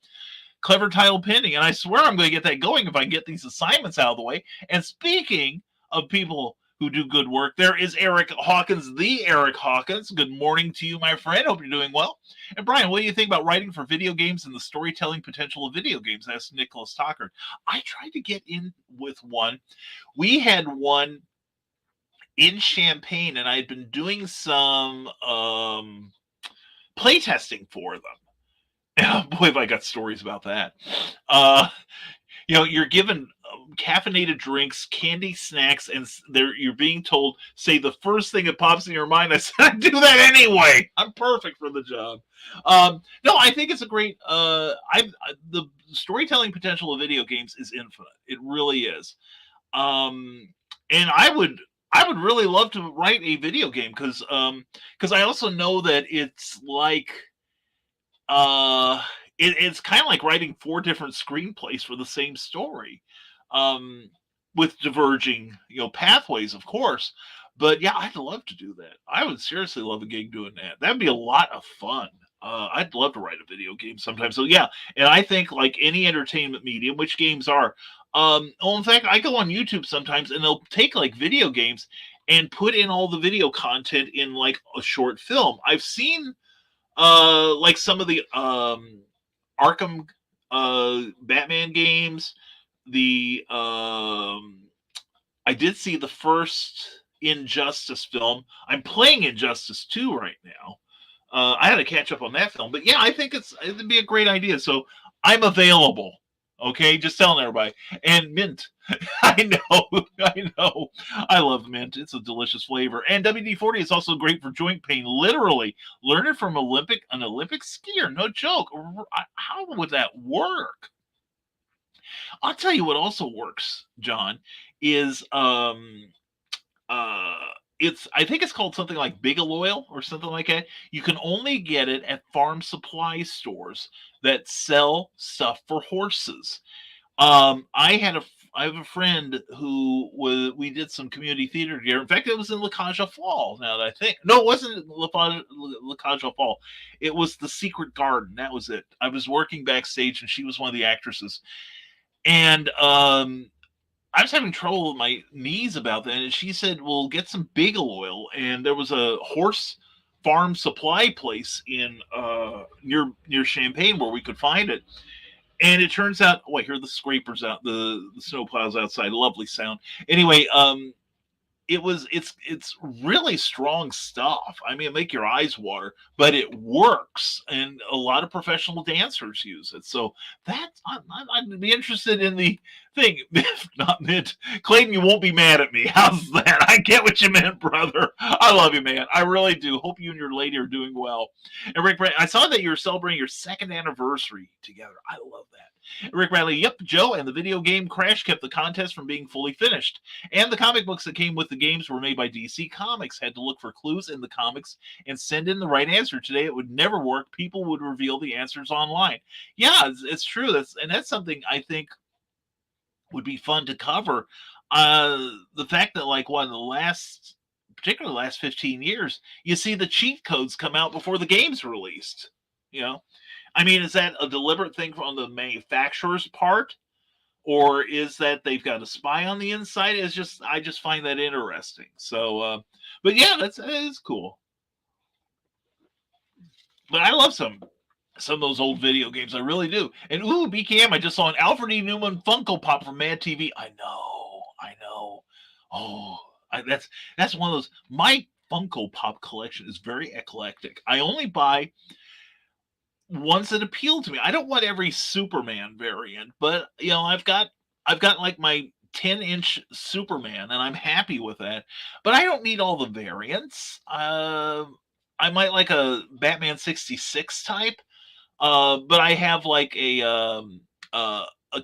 Clever Tile Pending, and I swear I'm going to get that going if I get these assignments out of the way. And speaking of people who do good work, there is Eric Hawkins, the Eric Hawkins. Good morning to you, my friend. Hope you're doing well. And Brian, what do you think about writing for video games and the storytelling potential of video games? Asked Nicholas Tucker. I tried to get in with one. We had one in Champaign, and I had been doing some playtesting for them. Oh boy, have I got stories about that. You're given caffeinated drinks, candy, snacks, and you're being told, say the first thing that pops in your mind. I said, I do that anyway. I'm perfect for the job. No, I think it's a great. The storytelling potential of video games is infinite. It really is. And I would really love to write a video game because I also know that it's like it's kind of like writing 4 different screenplays for the same story, with diverging pathways, of course. But yeah, I'd love to do that. I would seriously love a gig doing that. That'd be a lot of fun. I'd love to write a video game sometime. So yeah, and I think like any entertainment medium, which games are. In fact, I go on YouTube sometimes, and they'll take like video games and put in all the video content in like a short film. I've seen like some of the Arkham Batman games. I did see the first Injustice film. I'm playing Injustice 2 right now. I had to catch up on that film, but yeah, I think it'd be a great idea. So I'm available. Okay, just telling everybody. And mint. I know. I love mint. It's a delicious flavor. And WD-40 is also great for joint pain. Literally. Learn it from an Olympic skier. No joke. How would that work? I'll tell you what also works, John, is I think it's called something like Bigeloil or something like that. You can only get it at farm supply stores that sell stuff for horses. I have a friend who we did some community theater together. In fact, it was in La Caja Fall. Now that I think, no, it wasn't La Caja Fall. It was The Secret Garden. That was it. I was working backstage, and she was one of the actresses. And I was having trouble with my knees about that, and she said, well, get some Bigeloil. And there was a horse farm supply place in near Champaign where we could find it. And it turns out, I hear the scrapers out, the snow plows outside. Lovely sound. Anyway, it's really strong stuff. I mean, it make your eyes water, but it works, and a lot of professional dancers use it. So I'd be interested in the thing. If not mint, Clayton, you won't be mad at me. How's that? I get what you meant, brother. I love you, man. I really do. Hope you and your lady are doing well. And Rick, I saw that you're celebrating your 2nd anniversary together. I love that. Rick Bradley, yep, Joe, and the video game Crash kept the contest from being fully finished. And the comic books that came with the games were made by DC Comics. Had to look for clues in the comics and send in the right answer. Today it would never work. People would reveal the answers online. Yeah, it's true. That's something I think would be fun to cover. The fact that particularly the last 15 years, you see the cheat codes come out before the game's released. I mean, is that a deliberate thing on the manufacturer's part, or is that they've got a spy on the inside? I just find that interesting. So, but yeah, that is cool. But I love some some of those old video games. I really do. And ooh, BKM, I just saw an Alfred E. Newman Funko Pop from Mad TV. I know. Oh, that's one of those. My Funko Pop collection is very eclectic. I only buy ones that appeal to me. I don't want every Superman variant, but I've got like my 10-inch Superman, and I'm happy with that. But I don't need all the variants. I might like a Batman 66 type, but I have like a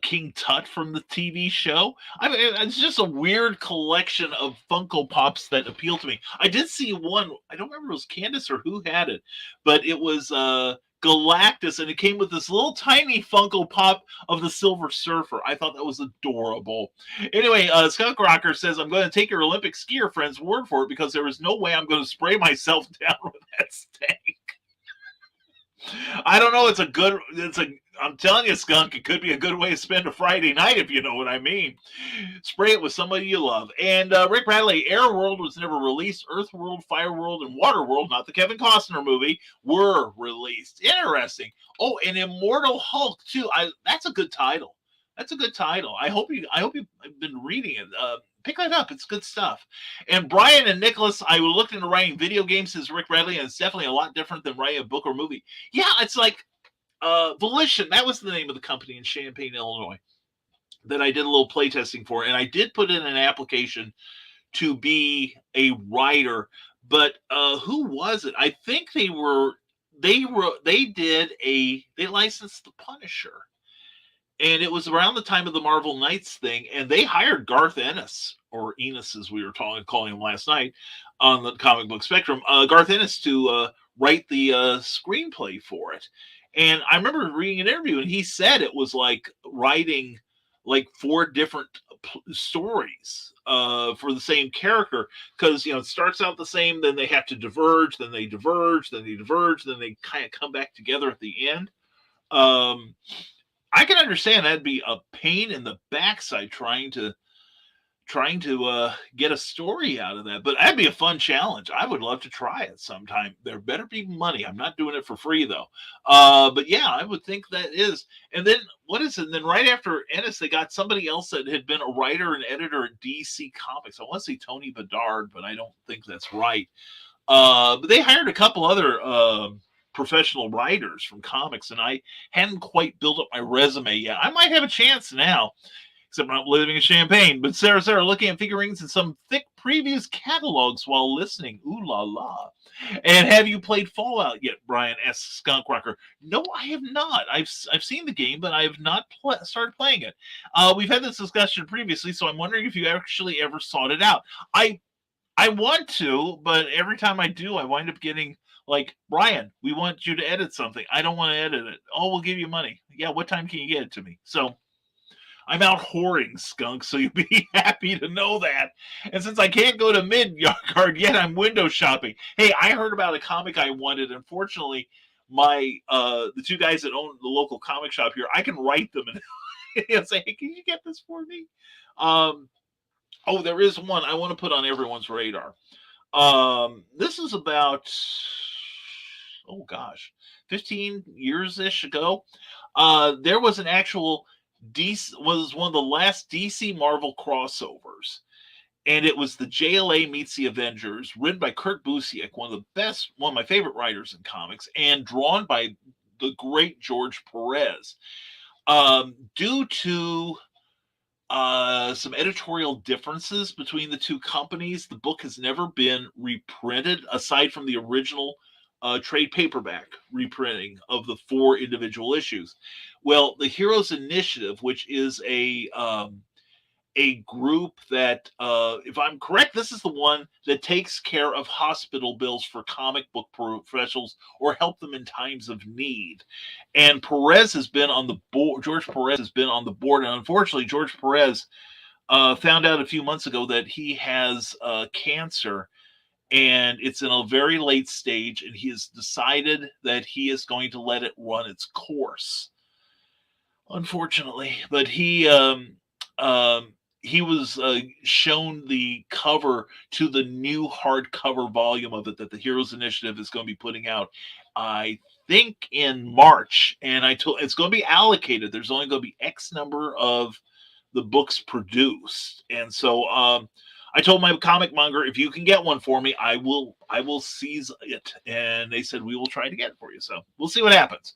King Tut from the TV show. I mean, it's just a weird collection of Funko Pops that appeal to me. I did see one. I don't remember if it was Candace or who had it, but it was Galactus, and it came with this little tiny Funko Pop of the Silver Surfer. I thought that was adorable. Anyway, Skunk Rocker says, I'm going to take your Olympic skier friend's word for it because there is no way I'm going to spray myself down with that stank. I don't know. I'm telling you, Skunk, it could be a good way to spend a Friday night, if you know what I mean. Spray it with somebody you love. And Rick Bradley, Air World was never released. Earth World, Fire World, and Water World, not the Kevin Costner movie, were released. Interesting. Oh, and Immortal Hulk too. That's a good title. That's a good title. I hope you've been reading it. Pick that up. It's good stuff. And Brian and Nicholas, I looked into writing video games as Rick Bradley, and it's definitely a lot different than writing a book or movie. Yeah, it's like Volition. That was the name of the company in Champaign, Illinois, that I did a little playtesting for. And I did put in an application to be a writer. But who was it? I think they licensed The Punisher. And it was around the time of the Marvel Knights thing, and they hired Garth Ennis, or Enos as we were calling him last night on the comic book spectrum, Garth Ennis to write the screenplay for it. And I remember reading an interview, and he said it was like writing like 4 different stories for the same character, because it starts out the same, then they have to diverge, then they diverge, then they diverge, then they kind of come back together at the end. I can understand that'd be a pain in the backside trying to get a story out of that, but that'd be a fun challenge. I would love to try it sometime. There better be money. I'm not doing it for free though. But yeah, I would think that is. And then what is it? And then right after Ennis, they got somebody else that had been a writer and editor at DC Comics. I want to say Tony Bedard, but I don't think that's right. But they hired a couple other professional writers from comics, and I hadn't quite built up my resume yet. I might have a chance now, except I'm not living in Champaign. But Sarah, looking at figurines and some thick previews catalogs while listening. Ooh la la. And have you played Fallout yet, Brian? Asks Skunk Rocker. No, I have not. I've seen the game, but I have not started playing it. We've had this discussion previously, so I'm wondering if you actually ever sought it out. I want to, but every time I do, I wind up getting like, Brian, we want you to edit something. I don't want to edit it. Oh, we'll give you money. Yeah, what time can you get it to me? So I'm out whoring, Skunk, so you'll be happy to know that. And since I can't go to Mid-Yard yet, I'm window shopping. Hey, I heard about a comic I wanted. Unfortunately, the 2 guys that own the local comic shop here, I can write them and say, hey, can you get this for me? There is one I want to put on everyone's radar. This is about 15 years-ish ago. There was an actual was one of the last DC Marvel crossovers, and it was the JLA meets the Avengers, written by Kurt Busiek, one of my favorite writers in comics, and drawn by the great George Perez. Due to some editorial differences between the 2 companies, the book has never been reprinted, aside from the original trade paperback reprinting of the 4 individual issues. Well, the Heroes Initiative, which is a group that, if I'm correct, this is the one that takes care of hospital bills for comic book professionals or help them in times of need. And Perez has been on the board. George Perez has been on the board, and unfortunately, George Perez found out a few months ago that he has cancer, and it's in a very late stage, and he has decided that he is going to let it run its course. Unfortunately, but he was shown the cover to the new hardcover volume of it that the Heroes Initiative is going to be putting out. I think in March, and I told it's going to be allocated. There's only going to be X number of the books produced, and so I told my comic monger, if you can get one for me, I will seize it. And they said we will try to get it for you. So we'll see what happens.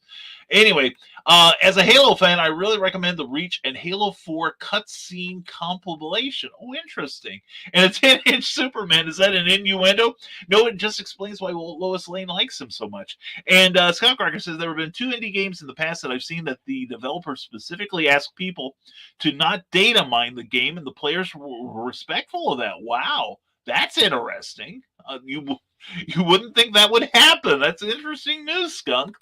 Anyway, as a Halo fan, I really recommend the Reach and Halo 4 cutscene compilation. Oh, interesting. And a 10-inch Superman. Is that an innuendo? No, it just explains why Lois Lane likes him so much. And Scott Crocker says there have been 2 indie games in the past that I've seen that the developers specifically asked people to not data mine the game, and the players were respectful of that. Wow, that's interesting. You wouldn't think that would happen. That's interesting news, Skunk.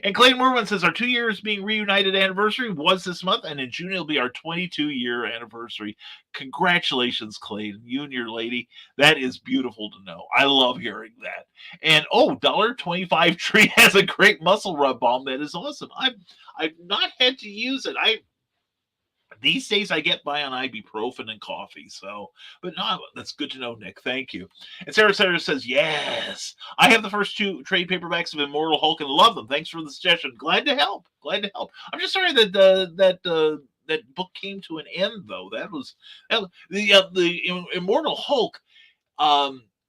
And Clayton Merwin says our 2 years being reunited anniversary was this month, and in June it'll be our 22-year anniversary. Congratulations, Clayton, you and your lady. That is beautiful to know. I love hearing that. And $1.25 Tree has a great muscle rub balm that is awesome. I've not had to use it. These days I get by on ibuprofen and coffee, but no, that's good to know, Nick. Thank you. And Sarah says, yes, I have the first 2 trade paperbacks of Immortal Hulk and love them. Thanks for the suggestion. Glad to help. I'm just sorry that that book came to an end, though. The Immortal Hulk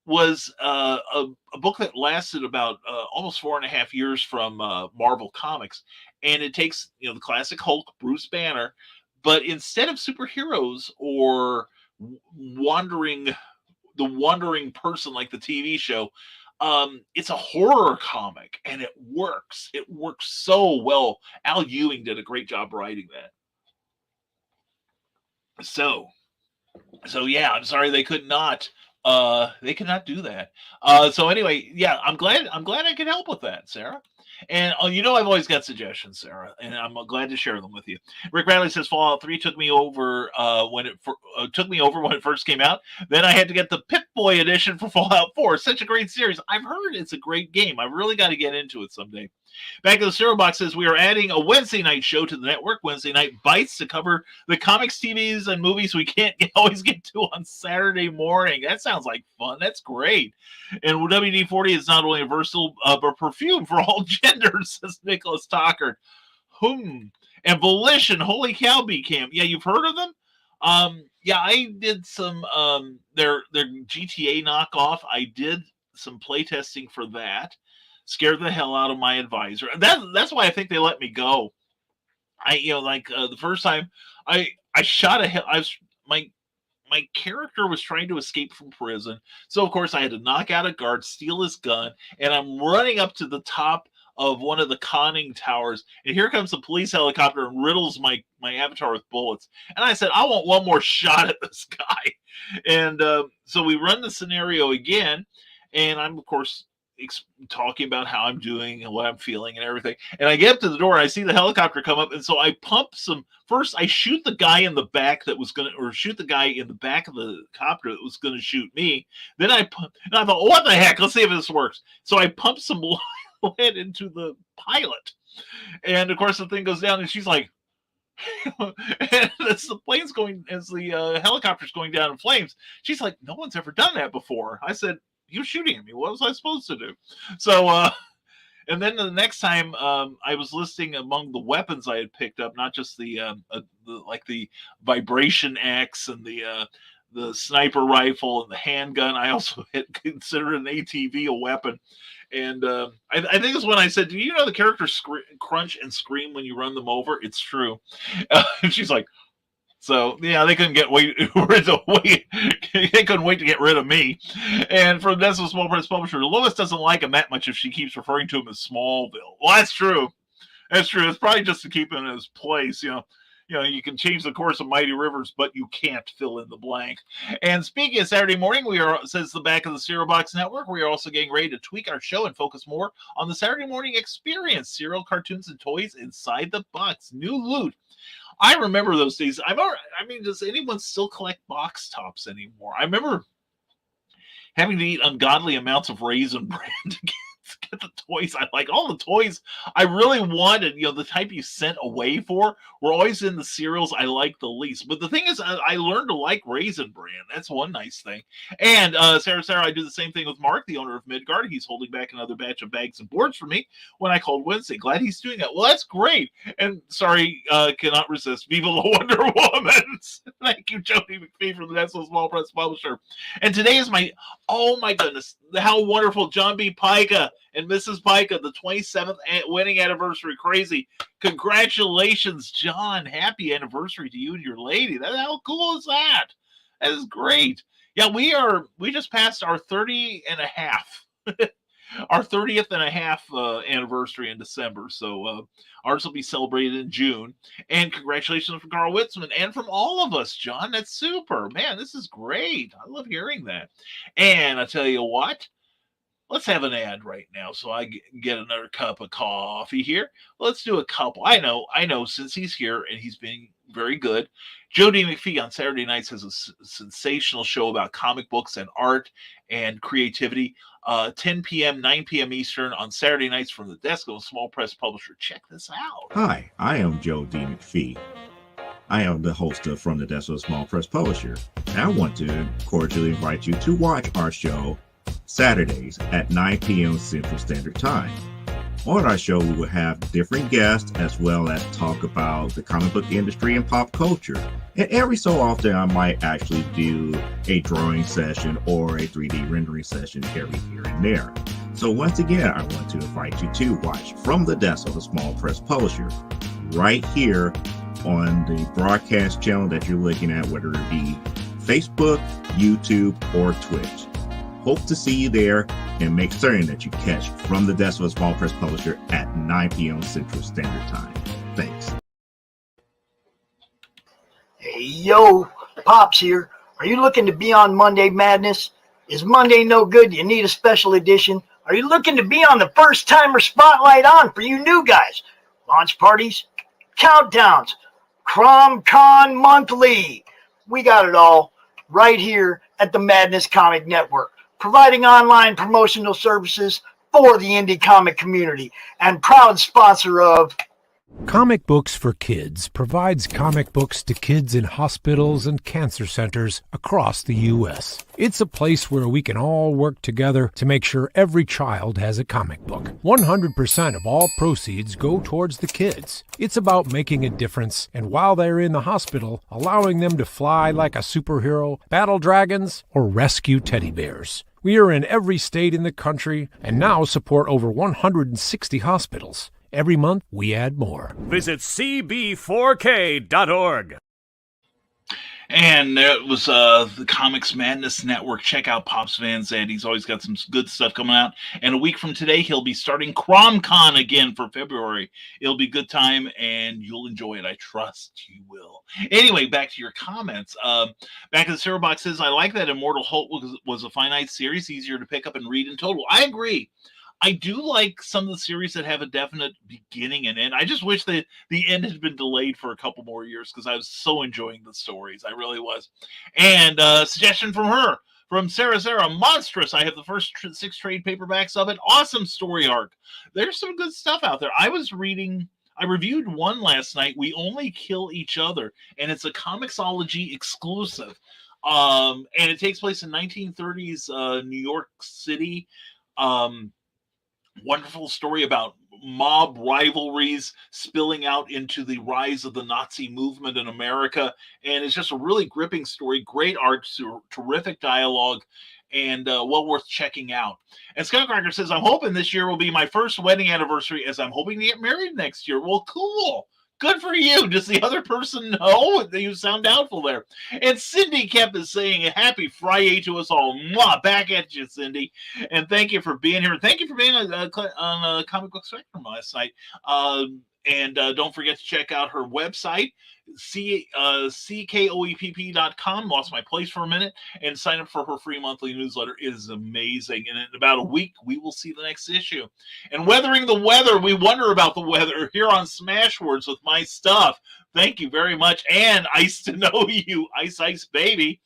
was a book that lasted about almost 4.5 years from Marvel Comics, and it takes the classic Hulk, Bruce Banner. But instead of superheroes or the wandering person like the TV show, it's a horror comic, and it works. It works so well. Al Ewing did a great job writing that. So yeah, I'm sorry they could not do that. So anyway, yeah, I'm glad I could help with that, Sarah. And I've always got suggestions, Sarah, and I'm glad to share them with you. Rick Bradley says Fallout 3 took me over when it first came out. Then I had to get the Pip-Boy edition for Fallout 4. Such a great series. I've heard it's a great game. I really got to get into it someday. Back to the Cereal Box says we are adding a Wednesday night show to the network, Wednesday Night Bites, to cover the comics, TVs, and movies we can't always get to on Saturday morning. That sounds like fun. That's great. And WD-40 is not only a versatile but perfume for all genders, says Nicholas Tockard. And Volition, holy cow, B-Cam. Yeah, you've heard of them? Yeah, I did some their GTA knockoff. I did some playtesting for that. Scared the hell out of my advisor. And that's why I think they let me go. The first time I shot my character was trying to escape from prison. So of course I had to knock out a guard, steal his gun, and I'm running up to the top of one of the conning towers, and here comes a police helicopter and riddles my avatar with bullets. And I said, I want one more shot at this guy. And so we run the scenario again, and I'm of course talking about how I'm doing and what I'm feeling and everything. And I get up to the door and I see the helicopter come up. And so I pump first I shoot the guy in the back shoot the guy in the back of the copter that was going to shoot me. Then I thought, what the heck? Let's see if this works. So I pump some lead into the pilot. And of course the thing goes down and she's like, and as the helicopter's going down in flames, she's like, no one's ever done that before. I said, you're shooting at me. What was I supposed to do? So, and then the next time I was listing among the weapons I had picked up, not just the vibration axe and the sniper rifle and the handgun. I also had considered an ATV a weapon. And I think it's when I said, do you know the characters crunch and scream when you run them over? It's true. And she's like, so yeah, they couldn't they couldn't wait to get rid of me. And from Nestle Small Press Publisher, Lois doesn't like him that much if she keeps referring to him as Smallville. Well, that's true. That's true. It's probably just to keep him in his place. You can change the course of mighty rivers, but you can't fill in the blank. And speaking of Saturday morning, says the back of the Cereal Box Network, we are also getting ready to tweak our show and focus more on the Saturday morning experience. Cereal, cartoons, and toys inside the box. New loot. I remember those days. Does anyone still collect box tops anymore? I remember having to eat ungodly amounts of Raisin Bran to get get the toys I like. All the toys I really wanted, the type you sent away for, were always in the cereals I like the least. But the thing is, I learned to like Raisin Bran. That's one nice thing. And Sarah, I do the same thing with Mark, the owner of Midgard. He's holding back another batch of bags and boards for me when I called Wednesday. Glad he's doing that. Well, that's great. And sorry, cannot resist. Viva la Wonder Woman. Thank you, Jody McPhee from the National Small Press Publisher. And today is oh my goodness, how wonderful, John B. Pica and Mrs. Pica, the 27th wedding anniversary. Crazy. Congratulations, John. Happy anniversary to you and your lady. How cool is that? That is great. Yeah, we just passed our 30 and a half. Our 30th and a half anniversary in December. So ours will be celebrated in June. And congratulations from Carl Witzman and from all of us, John. That's super. Man, this is great. I love hearing that. And I tell you what, let's have an ad right now so I get another cup of coffee here. Let's do a couple. I know, since he's here and he's being very good. Jody McPhee on Saturday nights has a sensational show about comic books and art and creativity. 10 p.m., 9 p.m. Eastern on Saturday nights from the desk of a small press publisher. Check this out. Hi, I am Joe D. McPhee. I am the host of From the Desk of a Small Press Publisher. And I want to cordially invite you to watch our show Saturdays at 9 p.m. Central Standard Time. On our show, we will have different guests as well as talk about the comic book industry and pop culture. And every so often, I might actually do a drawing session or a 3D rendering session every here and there. So once again, I want to invite you to watch From the Desk of a Small Press Publisher right here on the broadcast channel that you're looking at, whether it be Facebook, YouTube, or Twitch. Hope to see you there, and make certain that you catch From the Desk of a Small Press Publisher at 9 p.m. Central Standard Time. Thanks. Hey, yo, Pops here. Are you looking to be on Monday Madness? Is Monday no good? You need a special edition? Are you looking to be on the first timer spotlight on for you new guys? Launch parties, countdowns, CromCon Monthly. We got it all right here at the Madness Comic Network, providing online promotional services for the indie comic community and proud sponsor of Comic Books for Kids provides comic books to kids in hospitals and cancer centers across the U.S. It's a place where we can all work together to make sure every child has a comic book. 100% of all proceeds go towards the kids. It's about making a difference, and while they're in the hospital, allowing them to fly like a superhero, battle dragons, or rescue teddy bears. We are in every state in the country and now support over 160 hospitals. Every month, we add more. Visit cb4k.org. And it was the Comics Madness Network. Check out Pops Van Zandt. He's always got some good stuff coming out. And a week from today, he'll be starting CromCon again for February. It'll be a good time, and you'll enjoy it. I trust you will. Anyway, back to your comments. Back in the Zero Box says, I like that Immortal Hulk was a finite series, easier to pick up and read in total. I agree. I do like some of the series that have a definite beginning and end. I just wish that the end had been delayed for a couple more years because I was so enjoying the stories. I really was. And suggestion from Sarah, Monstrous. I have the first 6 trade paperbacks of it. Awesome story arc. There's some good stuff out there. I reviewed one last night, We Only Kill Each Other, and it's a Comixology exclusive. And it takes place in 1930s New York City. Wonderful story about mob rivalries spilling out into the rise of the Nazi movement in America. And it's just a really gripping story, great art, terrific dialogue, and well worth checking out. And Scott Cracker says, I'm hoping this year will be my first wedding anniversary as I'm hoping to get married next year. Well, cool. Good for you. Does the other person know? You sound doubtful there. And Cindy kept saying, happy FRI-YAY to us all. Mwah, back at you, Cindy. And thank you for being here. Thank you for being on Comic Book Spectrum last night. And don't forget to check out her website, ckoepp.com. Lost my place for a minute. And sign up for her free monthly newsletter. It is amazing. And in about a week, we will see the next issue. And Weathering the Weather, we wonder about the weather here on Smashwords with my stuff. Thank you very much. And Ice to Know You, Ice Baby.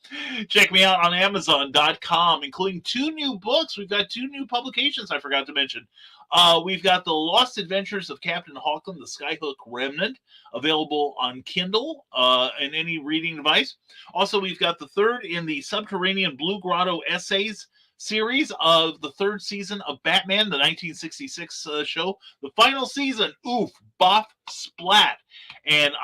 Check me out on Amazon.com, including 2 new books. We've got 2 new publications I forgot to mention. We've got The Lost Adventures of Captain Hawkland, the Skyhook Remnant, available on Kindle and any reading device. Also, we've got the 3rd in the Subterranean Blue Grotto Essays series of the 3rd season of Batman, the 1966 show. The final season, oof, boff, splat. And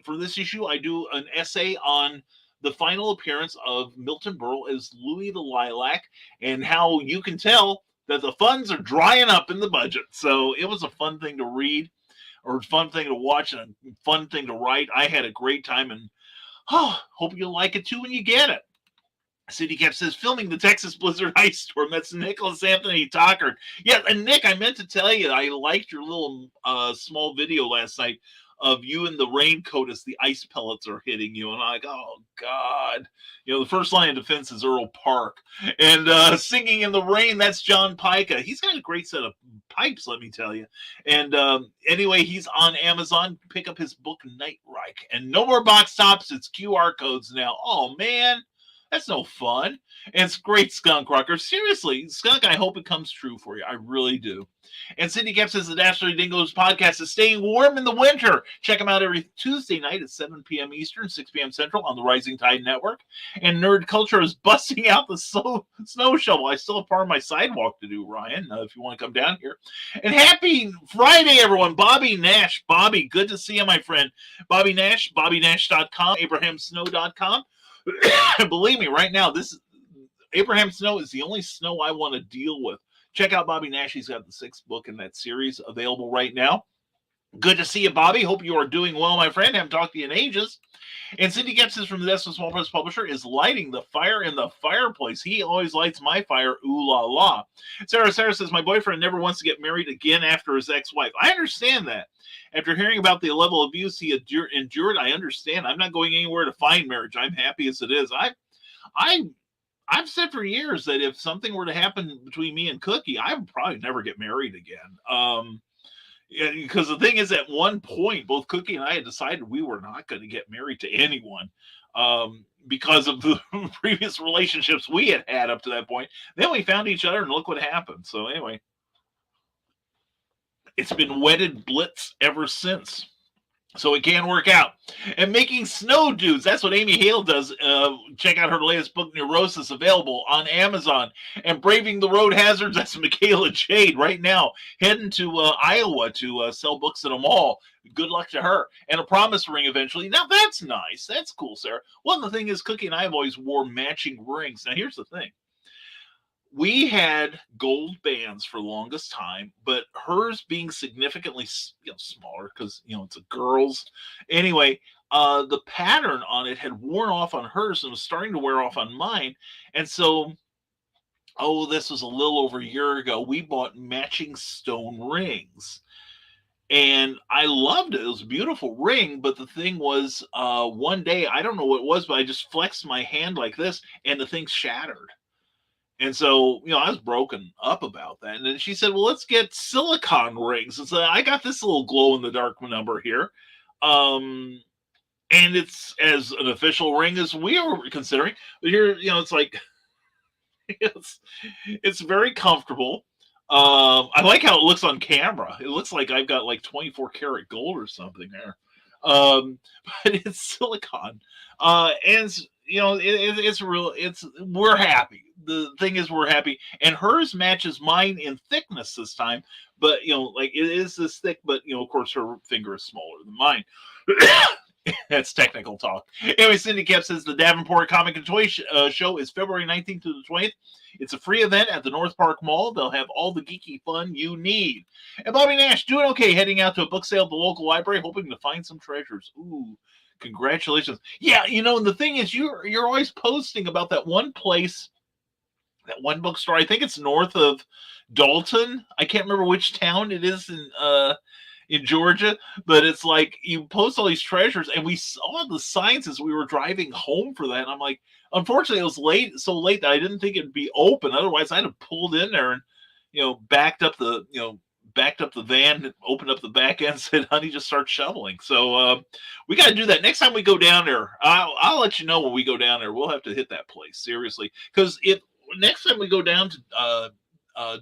for this issue, I do an essay on the final appearance of Milton Berle as Louis the Lilac, and how you can tell that the funds are drying up in the budget. So it was a fun thing to read, or a fun thing to watch, and a fun thing to write. I had a great time, and hope you'll like it too when you get it. City Cap says, filming the Texas Blizzard Ice Storm. That's Nicholas Anthony Tockard. Yeah, and Nick, I meant to tell you, I liked your little small video last night of you in the raincoat as the ice pellets are hitting you. And I'm like, oh, God. You know, the first line of defense is Earl Park. And Singing in the Rain, that's John Pica. He's got a great set of pipes, let me tell you. And anyway, he's on Amazon. Pick up his book, Nightreich. And no more box tops. It's QR codes now. Oh, man. That's no fun. And it's great, Skunk Rocker. Seriously, Skunk, I hope it comes true for you. I really do. And Cindy Cap says the Dastardly Dingoes podcast is staying warm in the winter. Check them out every Tuesday night at 7 p.m. Eastern, 6 p.m. Central on the Rising Tide Network. And Nerd Culture is busting out the snow shovel. I still have part of my sidewalk to do, Ryan, if you want to come down here. And happy Friday, everyone. Bobby Nash. Bobby, good to see you, my friend. Bobby Nash, BobbyNash.com, AbrahamSnow.com. Believe me, right now, Abraham Snow is the only snow I want to deal with. Check out Bobby Nash. He's got the 6th book in that series available right now. Good to see you, Bobby. Hope you are doing well, my friend. Haven't talked to you in ages. And Cindy Getz from the Destin Small Press Publisher is lighting the fire in the fireplace. He always lights my fire. Ooh la la. Sarah says, my boyfriend never wants to get married again after his ex-wife. I understand that. After hearing about the level of abuse he endured, I understand. I'm not going anywhere to find marriage. I'm happy as it is. I've said for years that if something were to happen between me and Cookie, I would probably never get married again. Yeah, because the thing is, at one point, both Cookie and I had decided we were not going to get married to anyone because of the previous relationships we had up to that point. Then we found each other, and look what happened. So anyway, it's been wedded blitz ever since. So it can work out. And Making Snow Dudes, that's what Amy Hale does. Check out her latest book, Neurosis, available on Amazon. And Braving the Road Hazards, that's Michaela Jade right now, heading to Iowa to sell books at a mall. Good luck to her. And A Promise Ring eventually. Now that's nice. That's cool, Sarah. Well, the thing is, Cookie and I have always wore matching rings. Now here's the thing. We had gold bands for the longest time, but hers being significantly smaller because, it's a girl's. Anyway, the pattern on it had worn off on hers and was starting to wear off on mine. And so, this was a little over a year ago, we bought matching stone rings. And I loved it. It was a beautiful ring. But the thing was, one day, I don't know what it was, but I just flexed my hand like this and the thing shattered. And so, I was broken up about that. And then she said, well, let's get silicone rings. And so I got this little glow-in-the-dark number here. And it's as an official ring as we were considering. But here, it's like, it's very comfortable. I like how it looks on camera. It looks like I've got like 24 karat gold or something there. But it's silicone. And, it's real. We're happy. The thing is, we're happy, and hers matches mine in thickness this time. But it is this thick, but of course, her finger is smaller than mine. That's technical talk. Anyway, Cindy Cap says the Davenport Comic and Toy Show is February 19th to the 20th. It's a free event at the North Park Mall. They'll have all the geeky fun you need. And Bobby Nash doing okay, heading out to a book sale at the local library, hoping to find some treasures. Ooh, congratulations! Yeah, and the thing is, you're always posting about that one place. That one bookstore, I think it's north of Dalton. I can't remember which town it is in Georgia, but it's like you post all these treasures, and we saw the signs as we were driving home for that. And I'm like, unfortunately, it was so late that I didn't think it'd be open. Otherwise, I'd have pulled in there and backed up the backed up the van, opened up the back end, said, "Honey, just start shoveling." So we got to do that next time we go down there. I'll let you know when we go down there. We'll have to hit that place seriously, because if next time we go down to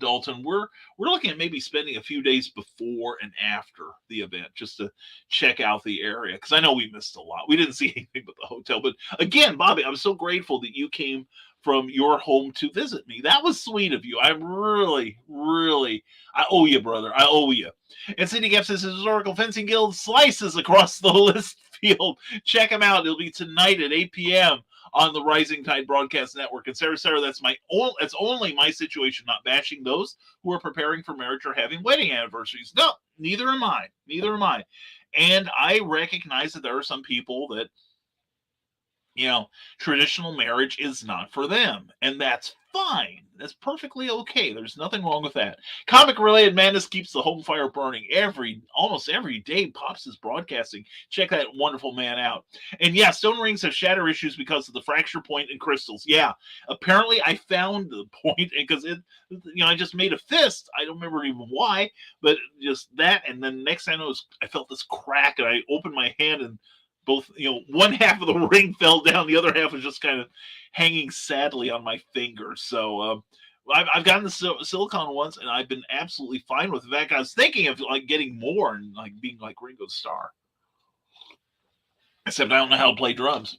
Dalton, we're looking at maybe spending a few days before and after the event just to check out the area, because I know we missed a lot. We didn't see anything but the hotel. But again, Bobby, I'm so grateful that you came from your home to visit me. That was sweet of you. I'm really, really, I owe you, brother. I owe you. And Cindy Gap says Historical Fencing Guild slices across the list field. Check them out. It'll be tonight at 8 p.m. on the Rising Tide Broadcast Network. And Sarah, that's only my situation, not bashing those who are preparing for marriage or having wedding anniversaries. No, neither am I. Neither am I. And I recognize that there are some people that, traditional marriage is not for them. And that's fine. That's perfectly okay. There's nothing wrong with that. Comic-related madness keeps the home fire burning almost every day. Pops is broadcasting. Check that wonderful man out. And yeah, stone rings have shatter issues because of the fracture point in crystals. Yeah, apparently I found the point because I just made a fist. I don't remember even why, but just that. And then next thing I know, I felt this crack, and I opened my hand, and both, one half of the ring fell down, the other half was just kind of hanging sadly on my finger. So I've gotten the silicone once, and I've been absolutely fine with it. In fact, I was thinking of getting more and being like Ringo Starr, except I don't know how to play drums.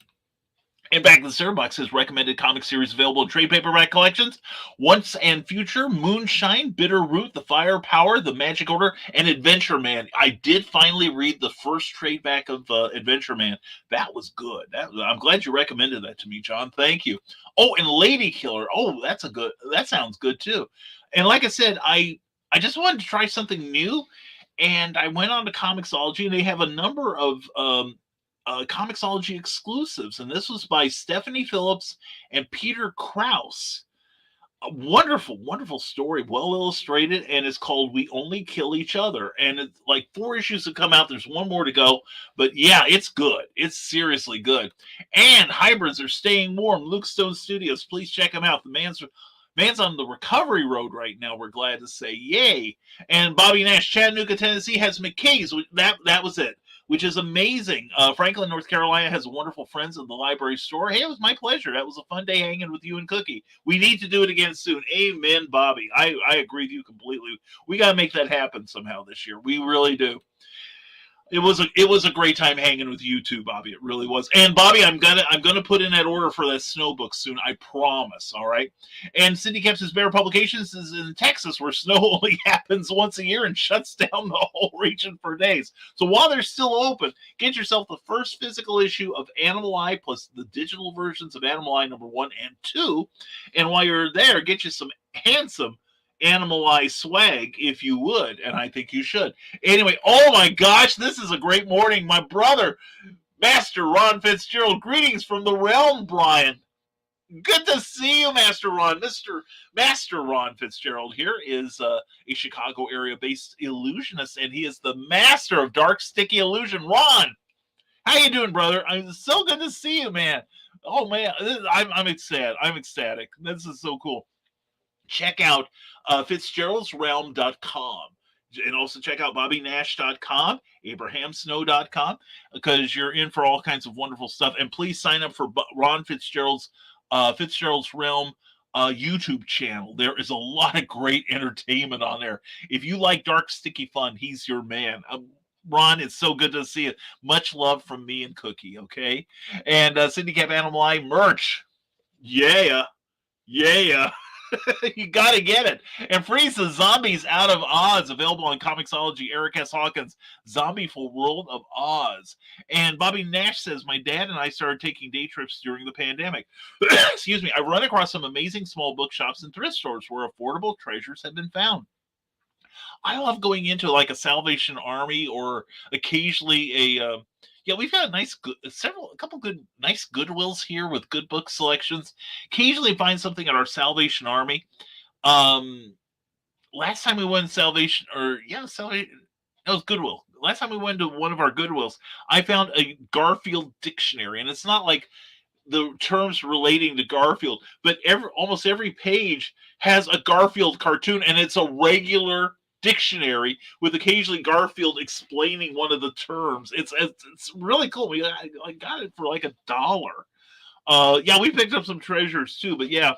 And back to the Sarah Box says recommended comic series available in trade paperback collections: Once and Future, Moonshine, Bitter Root, The Firepower, The Magic Order, and Adventure Man. I did finally read the first trade back of Adventure Man. That was good. I'm glad you recommended that to me, John. Thank you. Oh, and Lady Killer. Oh, that sounds good too. And like I said, I just wanted to try something new, and I went on to Comixology, and they have a number of Comixology exclusives, and this was by Stephanie Phillips and Peter Krause. A wonderful, wonderful story, well illustrated, and it's called We Only Kill Each Other. And it's like 4 issues have come out. There's one more to go, but yeah, it's good. It's seriously good. And hybrids are staying warm. Luke Stone Studios, please check them out. The man's on the recovery road right now, we're glad to say. Yay. And Bobby Nash, Chattanooga, Tennessee has McKay's. That was it, which is amazing. Franklin, North Carolina has wonderful friends in the library store. Hey, it was my pleasure. That was a fun day hanging with you and Cookie. We need to do it again soon. Amen, Bobby. I agree with you completely. We got to make that happen somehow this year. We really do. It was a great time hanging with you too, Bobby. It really was. And Bobby, I'm gonna put in that order for that snow book soon. I promise. All right. And Cindy Kemp's Bear Publications is in Texas, where snow only happens once a year and shuts down the whole region for days. So while they're still open, get yourself the first physical issue of Animal Eye plus the digital versions of Animal Eye number 1 and 2. And while you're there, get you some handsome Animal Eye swag, if you would, and I think you should. Anyway, oh my gosh, this is a great morning. My brother, Master Ron Fitzgerald, greetings from the realm, Brian. Good to see you, Master Ron. Master Ron Fitzgerald here is a Chicago area-based illusionist, and he is the master of dark, sticky illusion. Ron, how you doing, brother? It's so good to see you, man. Oh man, I'm ecstatic. I'm ecstatic. This is so cool. Check out Fitzgerald'sRealm.com. And also check out BobbyNash.com, AbrahamSnow.com, because you're in for all kinds of wonderful stuff. And please sign up for Ron Fitzgerald's Realm YouTube channel. There is a lot of great entertainment on there. If you like dark, sticky fun, he's your man. Ron, it's so good to see you. Much love from me and Cookie, okay? And Syndicap Animal Eye merch. Yeah. You gotta get it. And Freeze the Zombies Out of Oz, available on Comixology. Eric S. Hawkins, Zombieful World of Oz. And Bobby Nash says, my dad and I started taking day trips during the pandemic. Excuse me. I run across some amazing small bookshops and thrift stores where affordable treasures have been found. I love going into like a Salvation Army, or occasionally we've got a couple good nice Goodwills here with good book selections. Occasionally find something at our Salvation Army. Last time we went Salvation, that was Goodwill. Last time we went to one of our Goodwills, I found a Garfield dictionary, and it's not like the terms relating to Garfield, but almost every page has a Garfield cartoon, and it's a regular dictionary with occasionally Garfield explaining one of the terms. It's really cool. I got it for like $1. Yeah, we picked up some treasures too, but yeah,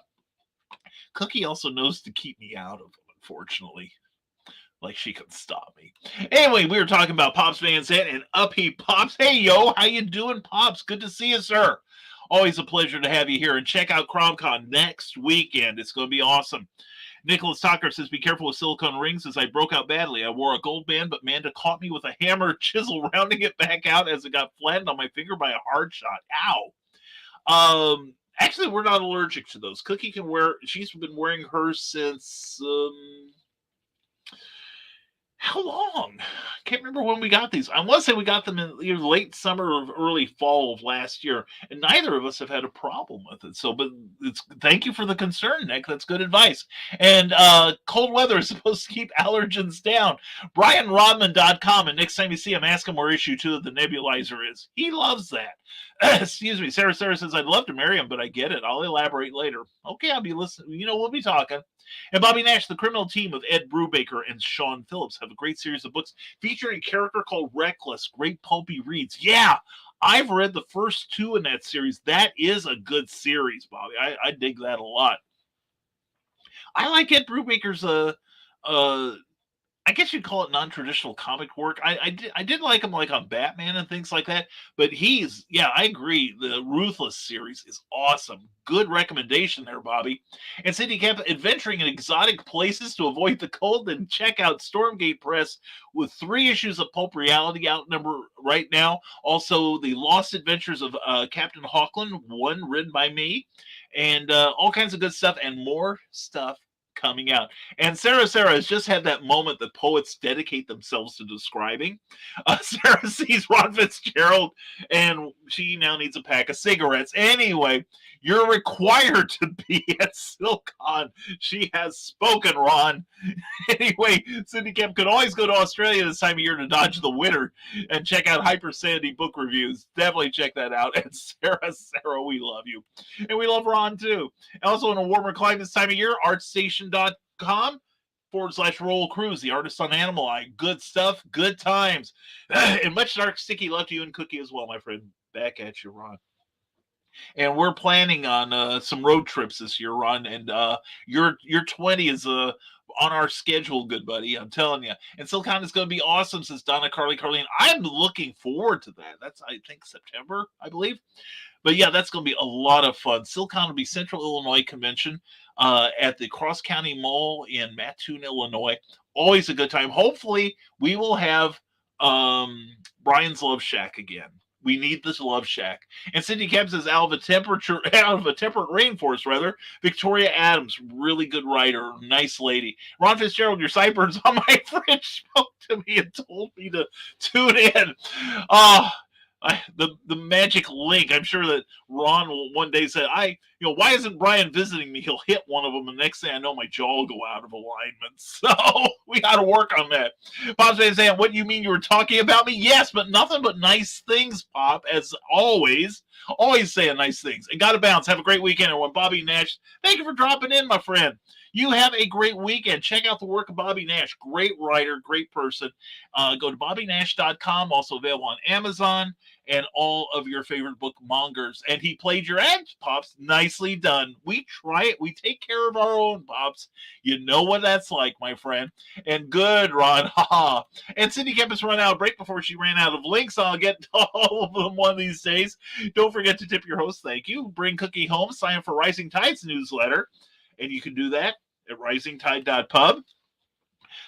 Cookie also knows to keep me out of them, unfortunately. Like she could stop me. Anyway, we were talking about Pops Van Zandt and Up He Pops. Hey, yo, how you doing, Pops? Good to see you, sir. Always a pleasure to have you here. And check out CromCon next weekend. It's going to be awesome. Nicholas Tucker says, be careful with silicone rings as I broke out badly. I wore a gold band, but Manda caught me with a hammer chisel, rounding it back out as it got flattened on my finger by a hard shot. Ow. Actually, we're not allergic to those. Cookie can wear, she's been wearing hers since, how long? Can't remember when we got these. I want to say we got them in either late summer or early fall of last year, and neither of us have had a problem with it. So, but thank you for the concern, Nick. That's good advice. And cold weather is supposed to keep allergens down. BrianRodman.com, and next time you see him, ask him where issue 2 of the nebulizer is. He loves that. Excuse me. Sarah says, I'd love to marry him, but I get it. I'll elaborate later. Okay, I'll be listening. We'll be talking. And Bobby Nash, the criminal team of Ed Brubaker and Sean Phillips, have a great series of books featuring a character called Reckless. Great pulpy reads. Yeah, I've read the first 2 in that series. That is a good series, Bobby. I dig that a lot. I like Ed Brubaker's I guess you'd call it non-traditional comic work. I did like him like on Batman and things like that, but I agree. The Ruthless series is awesome. Good recommendation there, Bobby. And Cindy Camp, adventuring in exotic places to avoid the cold, and check out Stormgate Press with 3 issues of Pulp Reality out right now. Also, The Lost Adventures of Captain Hawkland, 1 written by me, and all kinds of good stuff and more stuff coming out. And Sarah has just had that moment that poets dedicate themselves to describing. Sarah sees Ron Fitzgerald and she now needs a pack of cigarettes. Anyway, you're required to be at SilkCon. She has spoken, Ron. Anyway, Cindy Kemp could always go to Australia this time of year to dodge the winter and check out Hyper Sandy book reviews. Definitely check that out. And Sarah, we love you. And we love Ron too. Also in a warmer climate this time of year, artstation.com/Roll Cruise, the artist on Animal Eye. Good stuff, good times. And much dark, sticky love to you and Cookie as well, my friend. Back at you, Ron. And we're planning on some road trips this year, Ron. And your 20 is on our schedule, good buddy. I'm telling you. And SilkCon is going to be awesome, says Donna Carlene. I'm looking forward to that. That's, I think, September, I believe. But yeah, that's going to be a lot of fun. SilkCon will be Central Illinois Convention at the Cross County Mall in Mattoon, Illinois. Always a good time. Hopefully, we will have Brian's Love Shack again. We need this Love Shack. And Cindy Kemp says, out of a temperate rainforest, rather. Victoria Adams, really good writer, nice lady. Ron Fitzgerald, your sideburns on my fridge, spoke to me and told me to tune in. The magic link. I'm sure that Ron will one day say, why isn't Brian visiting me? He'll hit one of them, and the next thing I know, my jaw will go out of alignment. So we got to work on that. Pop's saying, what do you mean you were talking about me? Yes, but nothing but nice things, Pop, as always. Always saying nice things. And gotta bounce. Have a great weekend, everyone. Bobby Nash, thank you for dropping in, my friend. You have a great weekend. Check out the work of Bobby Nash. Great writer, great person. Go to BobbyNash.com, also available on Amazon and all of your favorite bookmongers. And he played your ads, Pops. Nicely done. We try it. We take care of our own, Pops. You know what that's like, my friend. And good, Ron. Ha. And Cindy Kempis run out of break before she ran out of links. I'll get to all of them one of these days. Don't forget to tip your host. Thank you. Bring Cookie home. Sign up for Rising Tides newsletter. And you can do that at risingtide.pub.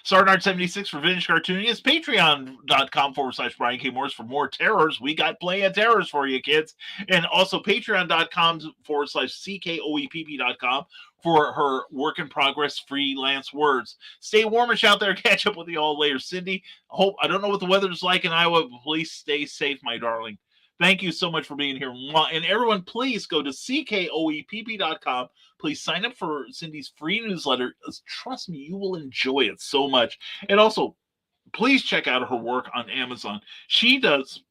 Sarnard76 for Vintage Cartoonists. Patreon.com/Brian K. Morris for more terrors. We got plenty of terrors for you, kids. And also patreon.com/CKOEPP.com for her work in progress freelance words. Stay warmish out there. Catch up with you all later. Cindy, I don't know what the weather's like in Iowa, but please stay safe, my darling. Thank you so much for being here. And everyone, please go to CKOEPP.com. Please sign up for Cindy's free newsletter. Trust me, you will enjoy it so much. And also, please check out her work on Amazon. She does,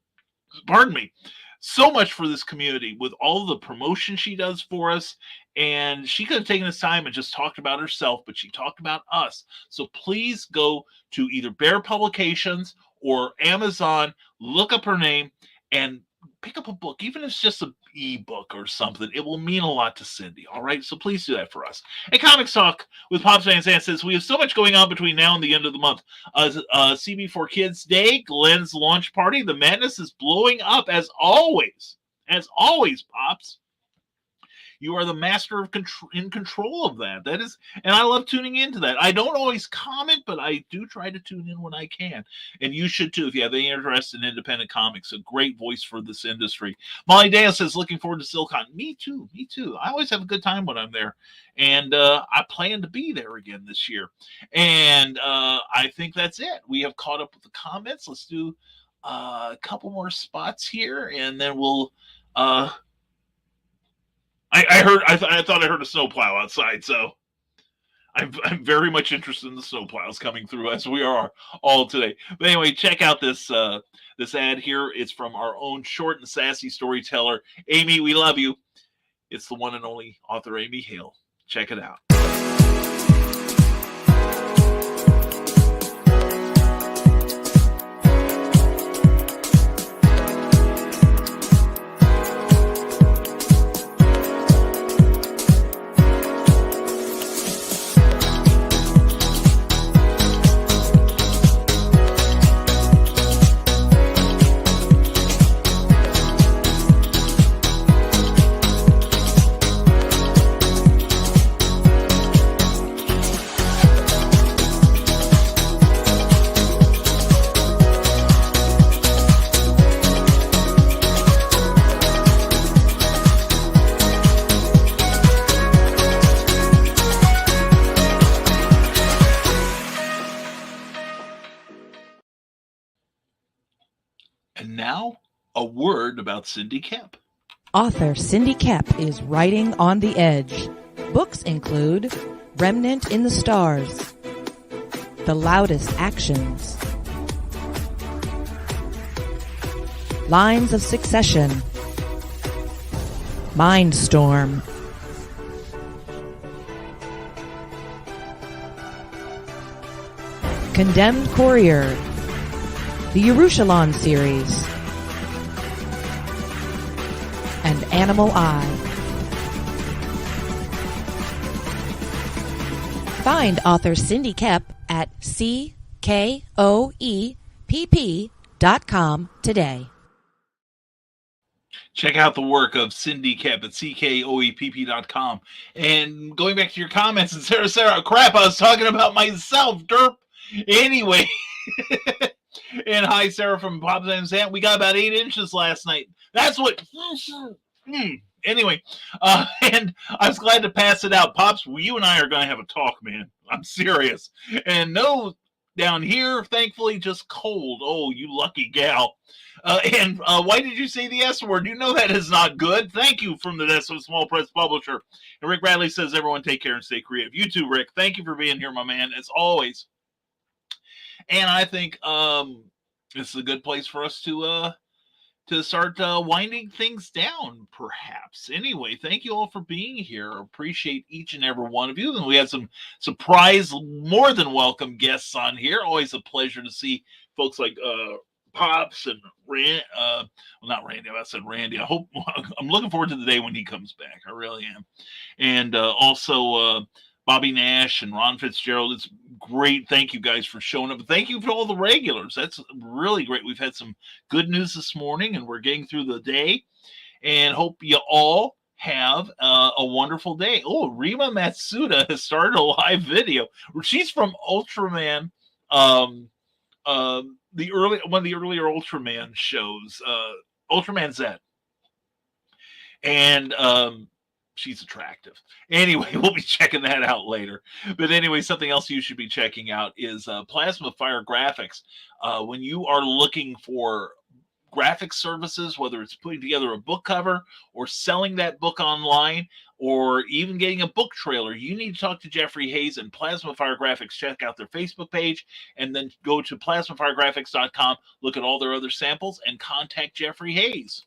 so much for this community with all the promotion she does for us. And she could have taken this time and just talked about herself, but she talked about us. So please go to either Bear Publications or Amazon, look up her name, and pick up a book, even if it's just an ebook or something. It will mean a lot to Cindy. All right, so please do that for us. And Comics Talk with Pops Van Zandt says we have so much going on between now and the end of the month. CB4 Kids Day, Glenn's launch party. The madness is blowing up as always. As always, Pops. You are the master of in control of that. That is, and I love tuning into that. I don't always comment, but I do try to tune in when I can. And you should too if you have any interest in independent comics. A great voice for this industry. Molly Dale says, looking forward to Silicon. Me too. Me too. I always have a good time when I'm there. And I plan to be there again this year. And I think that's it. We have caught up with the comments. Let's do a couple more spots here, and then we'll I thought I heard a snowplow outside, so I'm very much interested in the snowplows coming through as we are all today. But anyway, check out this this ad here. It's from our own short and sassy storyteller, Amy. We love you. It's the one and only author Amy Hale. Check it out. And now, a word about Cindy Kemp. Author Cindy Kemp is writing on the edge. Books include Remnant in the Stars, The Loudest Actions, Lines of Succession, Mindstorm, Condemned Courier, the Yerushalayim series, and Animal Eye. Find author Cindy Kemp at CKOEPP.com today. Check out the work of Cindy Kemp at CKOEPP.com. And going back to your comments, and Sarah, crap, I was talking about myself, derp. Anyway. And hi, Sarah from Pops Van Zandt. We got about 8 inches last night. That's what. Anyway, and I was glad to pass it out. Pops, you and I are going to have a talk, man. I'm serious. And no, down here, thankfully, just cold. Oh, you lucky gal. And why did you say the S word? You know that is not good. Thank you from the Desk of a Small Press Publisher. And Rick Bradley says, everyone take care and stay creative. You too, Rick. Thank you for being here, my man, as always. And I think this is a good place for us to start winding things down, perhaps. Anyway, thank you all for being here. Appreciate each and every one of you. And we had some surprise, more than welcome guests on here. Always a pleasure to see folks like Pops and well, not Randy. I said Randy. I'm looking forward to the day when he comes back. I really am. And also Bobby Nash and Ron Fitzgerald. It's great. Thank you guys for showing up. Thank you for all the regulars. That's really great. We've had some good news this morning, and we're getting through the day. And hope you all have a wonderful day. Oh, Rima Matsuda has started a live video. She's from Ultraman, one of the earlier Ultraman shows, Ultraman Z. And she's attractive. Anyway, we'll be checking that out later. But anyway, something else you should be checking out is Plasma Fire Graphics. When you are looking for graphic services, whether it's putting together a book cover or selling that book online or even getting a book trailer, you need to talk to Jeffrey Hayes and Plasma Fire Graphics. Check out their Facebook page and then go to plasmafiregraphics.com, look at all their other samples, and contact Jeffrey Hayes.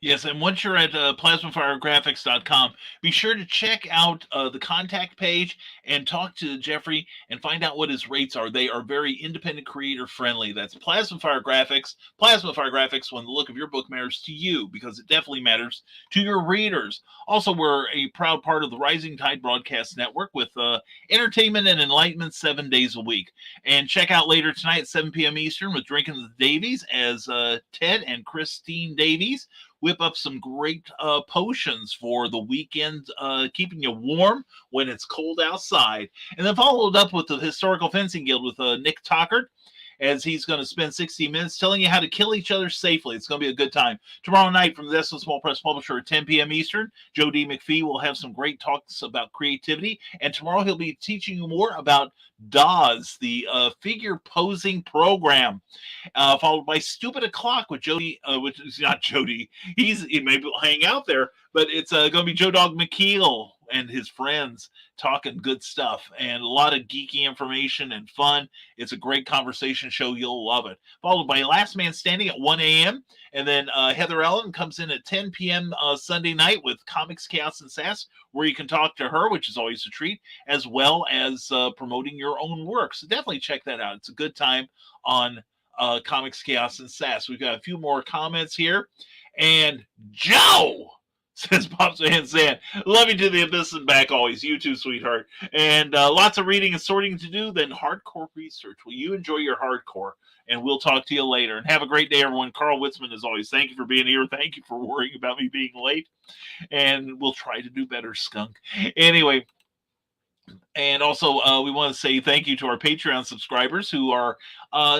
Yes, and once you're at plasmafiregraphics.com, be sure to check out the contact page and talk to Jeffrey and find out what his rates are. They are very independent creator friendly. That's Plasmafire Graphics. Plasmafire Graphics, when the look of your book matters to you, because it definitely matters to your readers. Also, we're a proud part of the Rising Tide Broadcast Network with entertainment and enlightenment 7 days a week. And check out later tonight at 7 p.m. Eastern with Drinking the Davies as Ted and Christine Davies whip up some great potions for the weekend, keeping you warm when it's cold outside. And then followed up with the Historical Fencing Guild with Nick Tockert, as he's going to spend 60 minutes telling you how to kill each other safely. It's going to be a good time. Tomorrow night from the Destin Small Press Publisher at 10 p.m. Eastern, Joe D. McPhee will have some great talks about creativity. And tomorrow he'll be teaching you more about DAWs, the figure posing program, followed by Stupid O'Clock with Jody, which is not Jody. He may hang out there, but it's going to be Joe Dog McKeel and his friends talking good stuff and a lot of geeky information and fun. It's a great conversation show. You'll love it. Followed by Last Man Standing at 1 a.m. And then Heather Ellen comes in at 10 p.m. Sunday night with Comics, Chaos, and Sass, where you can talk to her, which is always a treat, as well as promoting your own work. So definitely check that out. It's a good time on Comics, Chaos, and Sass. We've got a few more comments here. And Joe says Pops Van Zandt, love you to the abyss and back always. You too, sweetheart. And lots of reading and sorting to do, then hardcore research. Will you enjoy your hardcore? And we'll talk to you later. And have a great day, everyone. Carl Witzman, as always, thank you for being here. Thank you for worrying about me being late. And we'll try to do better, skunk. Anyway, and also, we want to say thank you to our Patreon subscribers who are,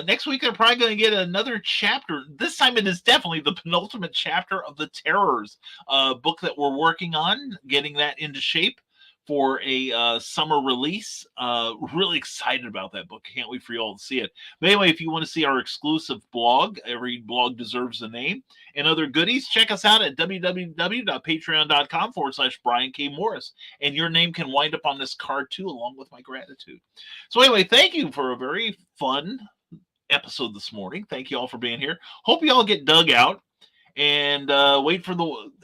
next week, they're probably going to get another chapter. This time it is definitely the penultimate chapter of The Terrors, book that we're working on, getting that into shape for a summer release. Really excited about that book. Can't wait for you all to see it. But anyway, if you want to see our exclusive blog, every blog deserves a name, and other goodies, check us out at www.patreon.com/Brian K. Morris. And your name can wind up on this card too, along with my gratitude. So anyway, thank you for a very fun episode this morning. Thank you all for being here. Hope you all get dug out. And wait for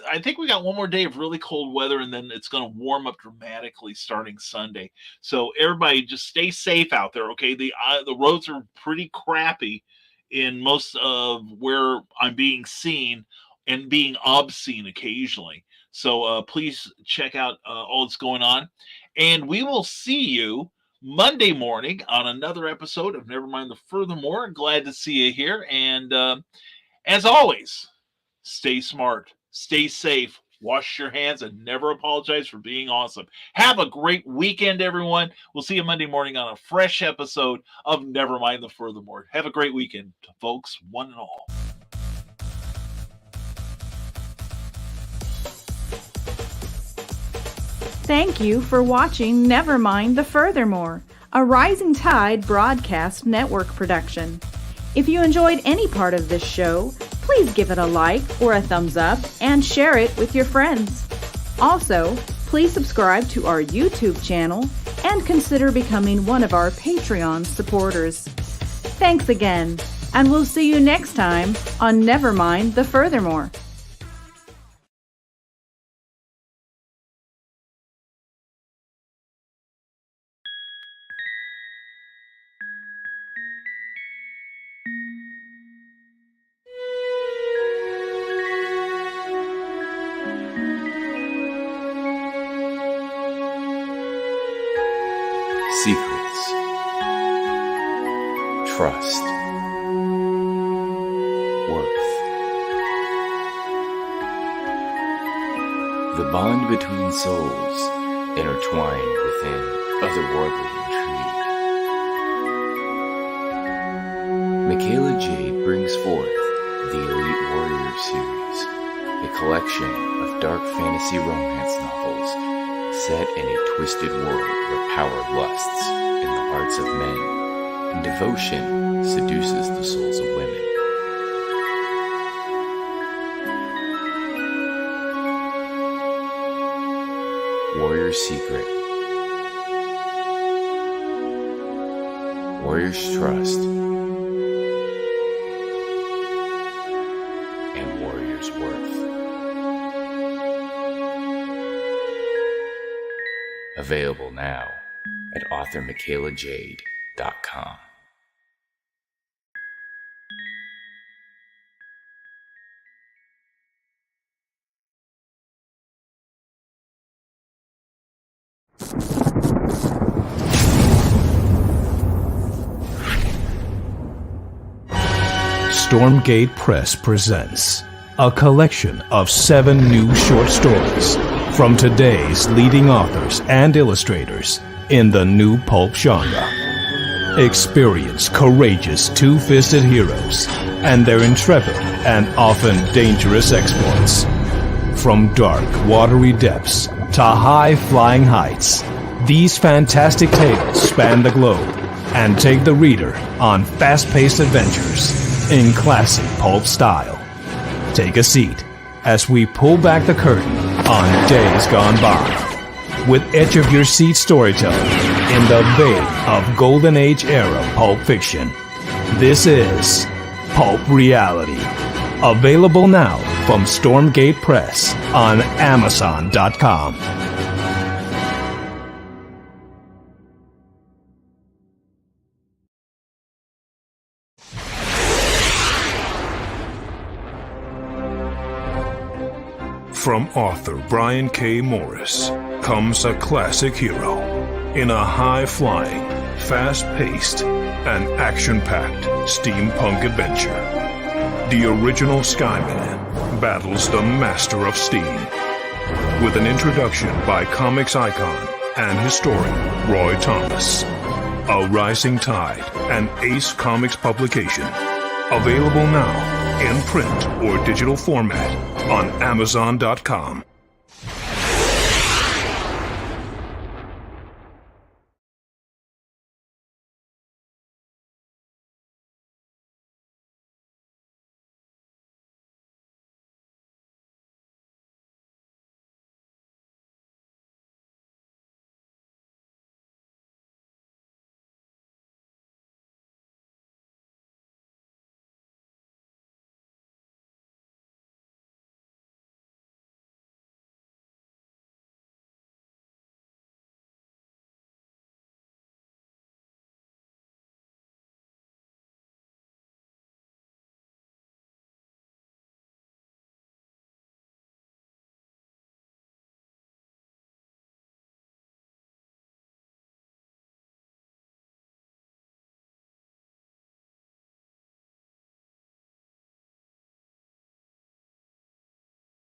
I think we got one more day of really cold weather, and then it's going to warm up dramatically starting Sunday. So everybody just stay safe out there, okay? The roads are pretty crappy in most of where I'm being seen and being obscene occasionally. So please check out all that's going on. And we will see you Monday morning on another episode of Nevermind the Furthermore. Glad to see you here. And as always, stay smart, stay safe, wash your hands, and never apologize for being awesome. Have a great weekend, everyone. We'll see you Monday morning on a fresh episode of Nevermind the Furthermore. Have a great weekend, folks, one and all. Thank you for watching Nevermind the Furthermore, a Rising Tide Broadcast Network production. If you enjoyed any part of this show, please give it a like or a thumbs up and share it with your friends. Also, please subscribe to our YouTube channel and consider becoming one of our Patreon supporters. Thanks again, and we'll see you next time on Nevermind the Furthermore. Secrets, trust, worth. The bond between souls intertwined within otherworldly intrigue. Michaela Jade brings forth the Elite Warrior series, a collection of dark fantasy romance novels set in a twisted world where power lusts in the hearts of men and devotion seduces the souls of women. Warrior's Secret, Warrior's Trust, and Warrior's Worth. Available now at authormichaelajade.com. Stormgate Press presents a collection of 7 new short stories from today's leading authors and illustrators in the new pulp genre. Experience courageous two-fisted heroes and their intrepid and often dangerous exploits. From dark, watery depths to high-flying heights, these fantastic tales span the globe and take the reader on fast-paced adventures in classic pulp style. Take a seat as we pull back the curtain on Days Gone By with edge-of-your-seat storytelling in the vein of Golden Age era pulp fiction. This is Pulp Reality. Available now from Stormgate Press on Amazon.com. From author Brian K. Morris comes a classic hero in a high-flying, fast-paced, and action-packed steampunk adventure. The original Skyman battles the Master of Steam with an introduction by comics icon and historian Roy Thomas. A Rising Tide, an Ace Comics publication. Available now in print or digital format on Amazon.com.